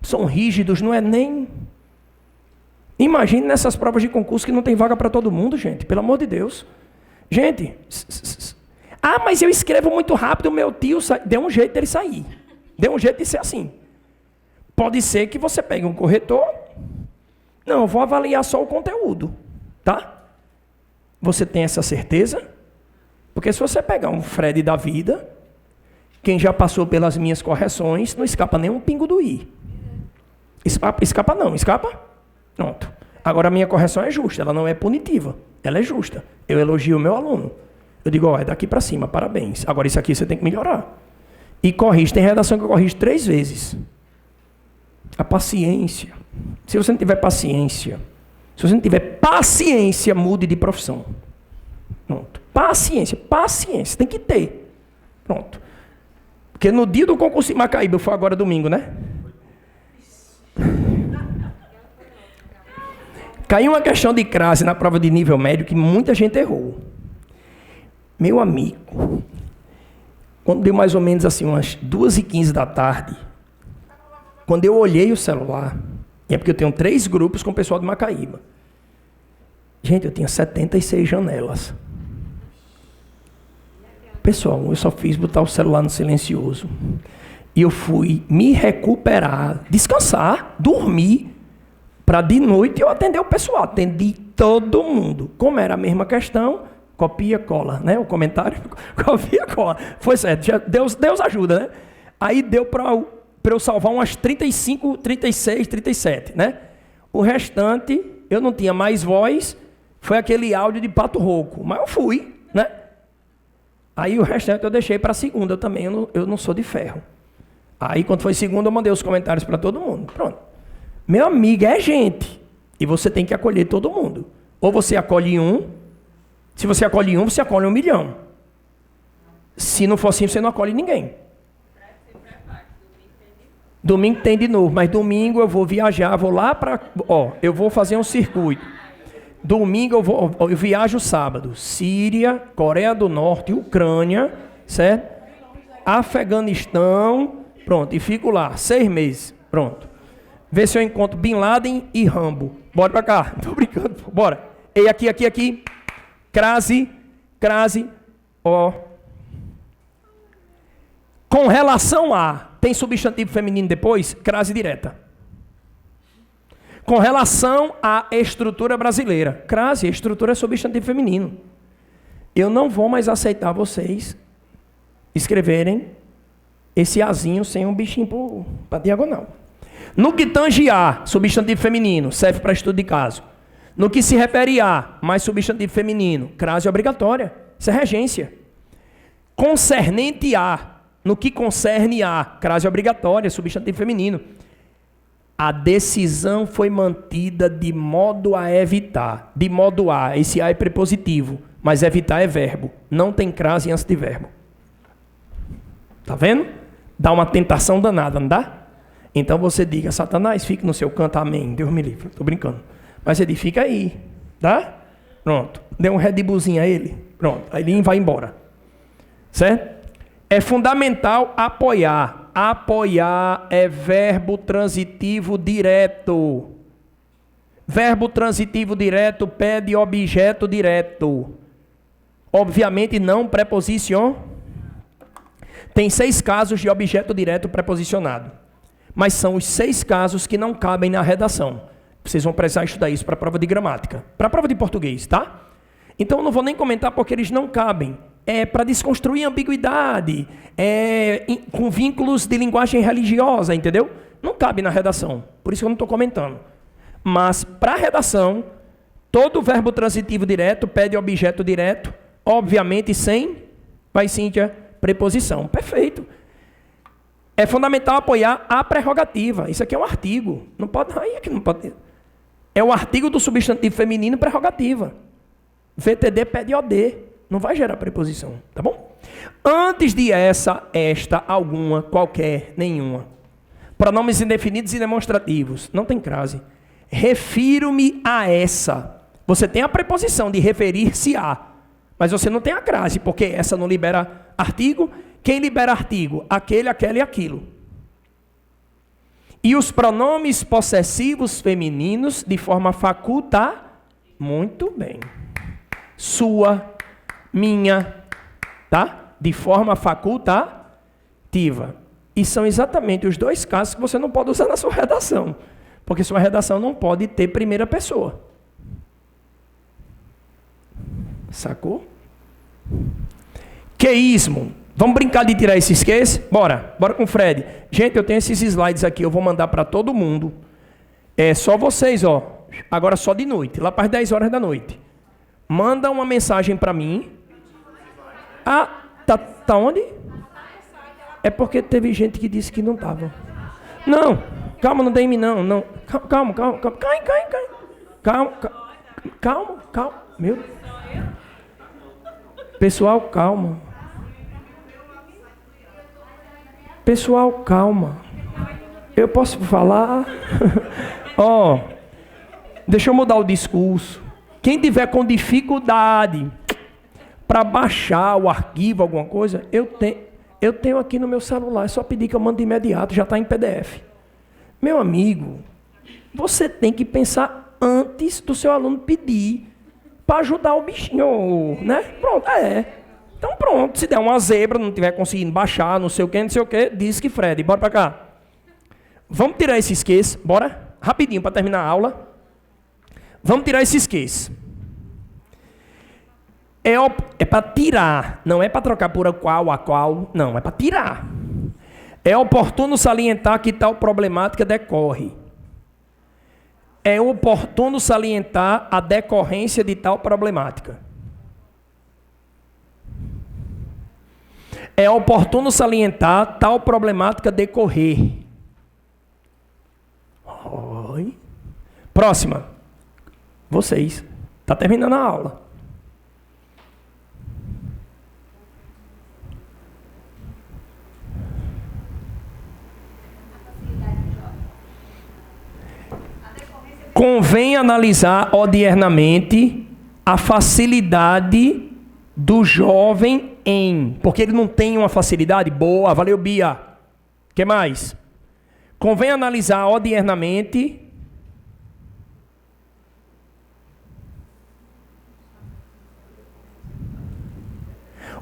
são rígidos, não é nem... Imagine nessas provas de concurso que não tem vaga para todo mundo, gente. Pelo amor de Deus. Gente... mas eu escrevo muito rápido, meu tio... Deu um jeito dele sair. Deu um jeito de ser assim. Pode ser que você pegue um corretor... Não, eu vou avaliar só o conteúdo, tá? Você tem essa certeza? Porque se você pegar um Fred da vida, quem já passou pelas minhas correções, não escapa nem um pingo do i. Escapa não, escapa? Pronto. Agora a minha correção é justa, ela não é punitiva, ela é justa. Eu elogio o meu aluno. Eu digo, é daqui para cima, parabéns. Agora isso aqui você tem que melhorar. E corrige, tem redação que eu corrijo 3 vezes. A paciência. Se você não tiver paciência, mude de profissão. Pronto. Paciência, tem que ter. Pronto. Porque no dia do concurso em Macaíba, foi agora domingo, né? Caiu uma questão de crase na prova de nível médio que muita gente errou. Meu amigo, quando deu mais ou menos assim umas 2h15 da tarde, quando eu olhei o celular, é porque eu tenho 3 grupos com o pessoal de Macaíba. Gente, eu tinha 76 janelas. Pessoal, eu só fiz botar o celular no silencioso. E eu fui me recuperar, descansar, dormir, para de noite eu atender o pessoal. Atendi todo mundo. Como era a mesma questão, copia, cola, né? O comentário, copia, cola. Foi certo, Deus ajuda, né? Aí deu para eu salvar umas 35, 36, 37, né? O restante, eu não tinha mais voz, foi aquele áudio de pato rouco, mas eu fui, né? Aí o restante eu deixei para segunda, eu também, eu não sou de ferro. Aí quando foi segunda eu mandei os comentários para todo mundo, pronto. Meu amigo, é gente, e você tem que acolher todo mundo. Ou você acolhe um, se você acolhe um, você acolhe 1 milhão. Se não for assim, você não acolhe ninguém. Domingo tem de novo, mas domingo eu vou viajar, vou lá para... eu vou fazer um circuito. Domingo eu viajo sábado. Síria, Coreia do Norte, Ucrânia, certo? Afeganistão, pronto, e fico lá, 6 meses, pronto. Vê se eu encontro Bin Laden e Rambo. Bora pra cá, tô brincando, bora. Ei, aqui. Crase, Com relação a, tem substantivo feminino depois? Crase direta. Com relação à estrutura brasileira. Crase, estrutura é substantivo feminino. Eu não vou mais aceitar vocês escreverem esse azinho sem um bichinho para diagonal. No que tange a, substantivo feminino, serve para estudo de caso. No que se refere a, mais substantivo feminino, crase obrigatória. Isso é regência. Concernente a, no que concerne a, crase obrigatória, substantivo feminino. A decisão foi mantida de modo a evitar. De modo a, esse a é prepositivo, mas evitar é verbo. Não tem crase antes de verbo. Tá vendo? Dá uma tentação danada, não dá? Então você diga, Satanás, fique no seu canto, amém. Deus me livre, estou brincando. Mas ele fica aí, tá? Pronto. Dê um Red Bullzinho a ele. Pronto. Aí ele vai embora. Certo? É fundamental apoiar. Apoiar é verbo transitivo direto. Verbo transitivo direto pede objeto direto. Obviamente não preposição. Tem 6 casos de objeto direto preposicionado. Mas são os 6 casos que não cabem na redação. Vocês vão precisar estudar isso para a prova de gramática. Para a prova de português, tá? Então eu não vou nem comentar porque eles não cabem. É para desconstruir ambiguidade. Com vínculos de linguagem religiosa, entendeu? Não cabe na redação. Por isso que eu não estou comentando. Mas para a redação, todo verbo transitivo direto pede objeto direto. Obviamente sem, vai Cíntia, preposição. Perfeito. É fundamental apoiar a prerrogativa. Isso aqui é um artigo. Não pode. Aí aqui não pode. É o artigo do substantivo feminino prerrogativa. VTD pede OD. Não vai gerar preposição, tá bom? Antes de esta, alguma, qualquer, nenhuma. Pronomes indefinidos e demonstrativos. Não tem crase. Refiro-me a essa. Você tem a preposição de referir-se a. Mas você não tem a crase, porque essa não libera artigo. Quem libera artigo? Aquele, aquela e aquilo. E os pronomes possessivos femininos de forma facultativa. Muito bem. Sua, minha, tá? De forma facultativa. E são exatamente os 2 casos que você não pode usar na sua redação. Porque sua redação não pode ter primeira pessoa. Sacou? Queísmo. Vamos brincar de tirar esses Qs? Bora com o Fred. Gente, eu tenho esses slides aqui, eu vou mandar para todo mundo. É só vocês, ó. Agora só de noite, lá para as 10 horas da noite. Manda uma mensagem para mim. Ah, tá onde? É porque teve gente que disse que não tava. Não, calma, não tem mim não. Calma. Calma. Meu. Pessoal, calma. Pessoal, calma. Eu posso falar? Deixa eu mudar o discurso. Quem tiver com dificuldade para baixar o arquivo, alguma coisa, eu tenho aqui no meu celular. É só pedir que eu mando de imediato, já está em PDF. Meu amigo, você tem que pensar antes do seu aluno pedir para ajudar o bichinho, né? Pronto, Então pronto, se der uma zebra, não tiver conseguindo baixar, não sei o que, diz que Fred, bora para cá. Vamos tirar esse esqueço, bora? Rapidinho para terminar a aula. Vamos tirar esse esqueço. É para tirar, não é para trocar por a qual, não, é para tirar. É oportuno salientar que tal problemática decorre. É oportuno salientar a decorrência de tal problemática. É oportuno salientar tal problemática decorrer. Oi. Próxima. Vocês. Está terminando a aula. Convém analisar odiernamente a facilidade do jovem porque ele não tem uma facilidade boa. Valeu, Bia. O que mais? Convém analisar odiernamente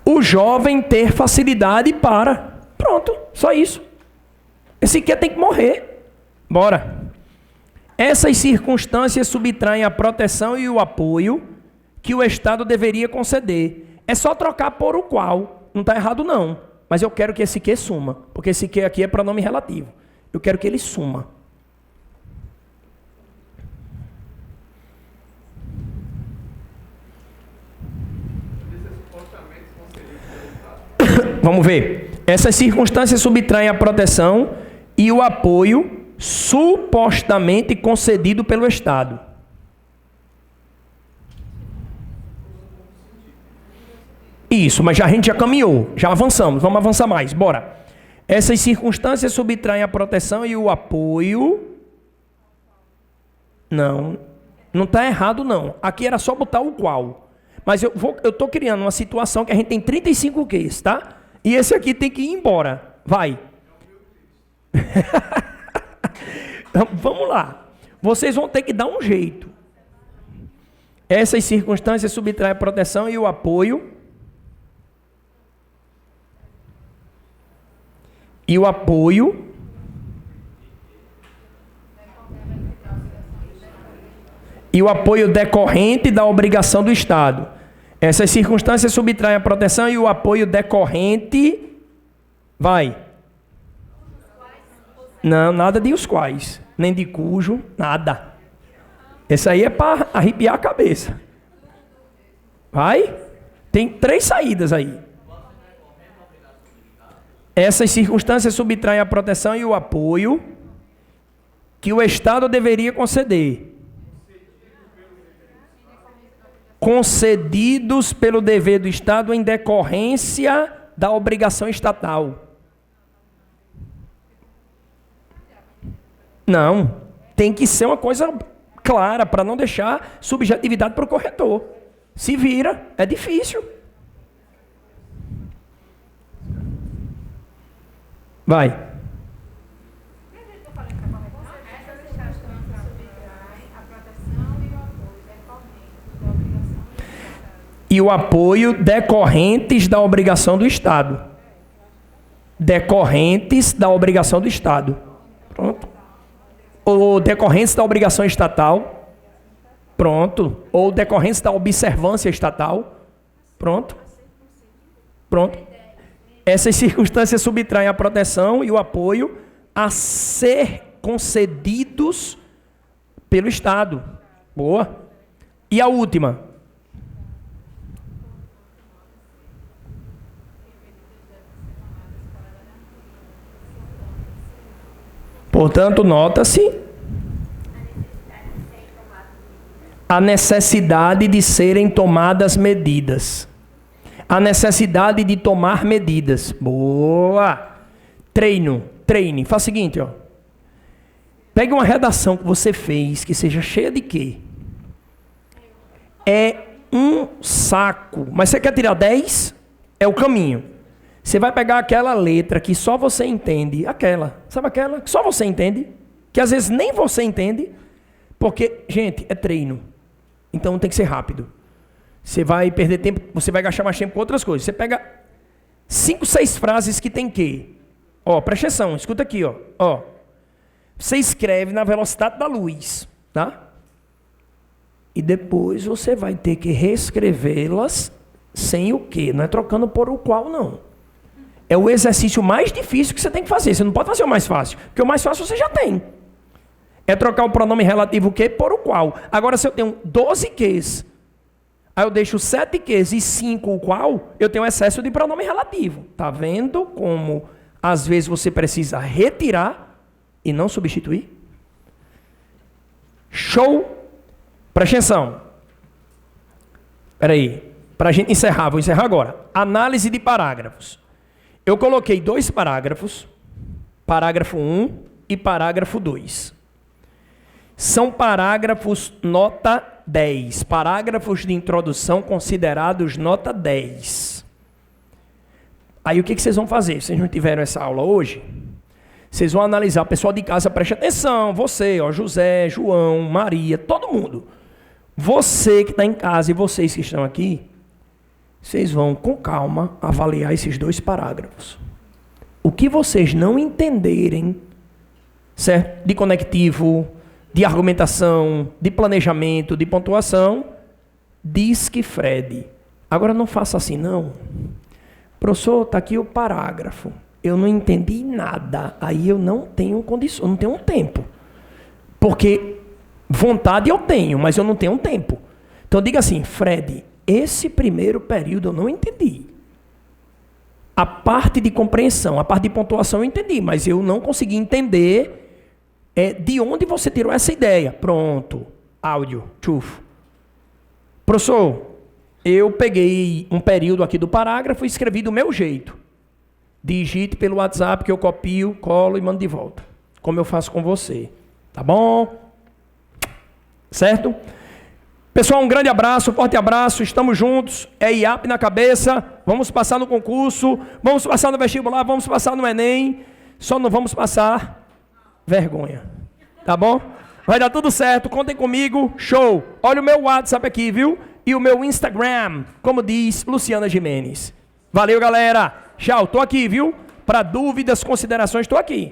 o jovem ter facilidade para. Pronto, só isso. Esse aqui tem que morrer. Bora. Essas circunstâncias subtraem a proteção e o apoio que o Estado deveria conceder. É só trocar por o qual. Não está errado, não. Mas eu quero que esse que suma. Porque esse que aqui é pronome relativo. Eu quero que ele suma. Vamos ver. Essas circunstâncias subtraem a proteção e o apoio supostamente concedido pelo Estado. Isso, mas a gente já caminhou, já avançamos, vamos avançar mais, bora. Essas circunstâncias subtraem a proteção e o apoio. Não está errado não. Aqui era só botar o qual. Mas eu estou criando uma situação que a gente tem 35 Qs, tá? E esse aqui tem que ir embora. Vai. Então, vamos lá. Vocês vão ter que dar um jeito. Essas circunstâncias subtraem a proteção e o apoio. E o apoio. E o apoio decorrente da obrigação do Estado. Essas circunstâncias subtraem a proteção e o apoio decorrente. Vai. Não, nada de os quais. Nem de cujo, nada. Esse aí é para arrepiar a cabeça. Vai. Tem 3 saídas aí. Essas circunstâncias subtraem a proteção e o apoio que o Estado deveria conceder. Concedidos pelo dever do Estado em decorrência da obrigação estatal. Não, tem que ser uma coisa clara para não deixar subjetividade para o corretor. Se vira, é difícil. Vai. E o apoio decorrentes da obrigação do Estado. Decorrentes da obrigação do Estado. Pronto. Ou decorrentes da obrigação estatal. Pronto. Ou decorrentes da observância estatal. Pronto. Pronto. Essas circunstâncias subtraem a proteção e o apoio a ser concedidos pelo Estado. Boa. E a última. Portanto, nota-se a necessidade de serem tomadas medidas. A necessidade de tomar medidas. Boa! Treine. Faz o seguinte, ó. Pegue uma redação que você fez, que seja cheia de quê? É um saco. Mas você quer tirar 10? É o caminho. Você vai pegar aquela letra que só você entende. Sabe aquela? Que só você entende. Que às vezes nem você entende. Porque, gente, é treino. Então tem que ser rápido. Você vai perder tempo, você vai gastar mais tempo com outras coisas. Você pega 5, 6 frases que tem quê? Ó, presta atenção, escuta aqui, ó. Você escreve na velocidade da luz, tá? E depois você vai ter que reescrevê-las sem o quê? Não é trocando por o qual, não. É o exercício mais difícil que você tem que fazer. Você não pode fazer o mais fácil, porque o mais fácil você já tem. É trocar o pronome relativo o quê por o qual. Agora, se eu tenho 12 quês, aí eu deixo 7 quês e 5 o qual, eu tenho excesso de pronome relativo. Tá vendo como, às vezes, você precisa retirar e não substituir? Show! Presta atenção. Espera aí. Para a gente encerrar, vou encerrar agora. Análise de parágrafos. Eu coloquei 2 parágrafos, parágrafo 1 e parágrafo 2. São parágrafos nota 10. Parágrafos de introdução considerados nota 10. Aí o que vocês vão fazer? Vocês não tiveram essa aula hoje? Vocês vão analisar, o pessoal de casa preste atenção, você, ó, José, João, Maria, todo mundo. Você que está em casa e vocês que estão aqui, vocês vão com calma avaliar esses 2 parágrafos. O que vocês não entenderem, certo? De conectivo, de argumentação, de planejamento, de pontuação, diz que Fred. Agora não faça assim, não. Professor, está aqui o parágrafo. Eu não entendi nada. Aí eu não tenho condição, não tenho tempo. Porque vontade eu tenho, mas eu não tenho tempo. Então diga assim, Fred, esse primeiro período eu não entendi. A parte de compreensão, a parte de pontuação eu entendi, mas eu não consegui entender de onde você tirou essa ideia. Pronto, áudio, tchufo. Professor, eu peguei um período aqui do parágrafo e escrevi do meu jeito. Digite pelo WhatsApp que eu copio, colo e mando de volta. Como eu faço com você. Tá bom? Certo? Pessoal, um grande abraço, forte abraço, estamos juntos, é IAP na cabeça, vamos passar no concurso, vamos passar no vestibular, vamos passar no Enem, só não vamos passar vergonha, tá bom? Vai dar tudo certo, contem comigo, show! Olha o meu WhatsApp aqui, viu? E o meu Instagram, como diz Luciana Gimenez. Valeu, galera, tchau, tô aqui, viu? Para dúvidas, considerações, tô aqui.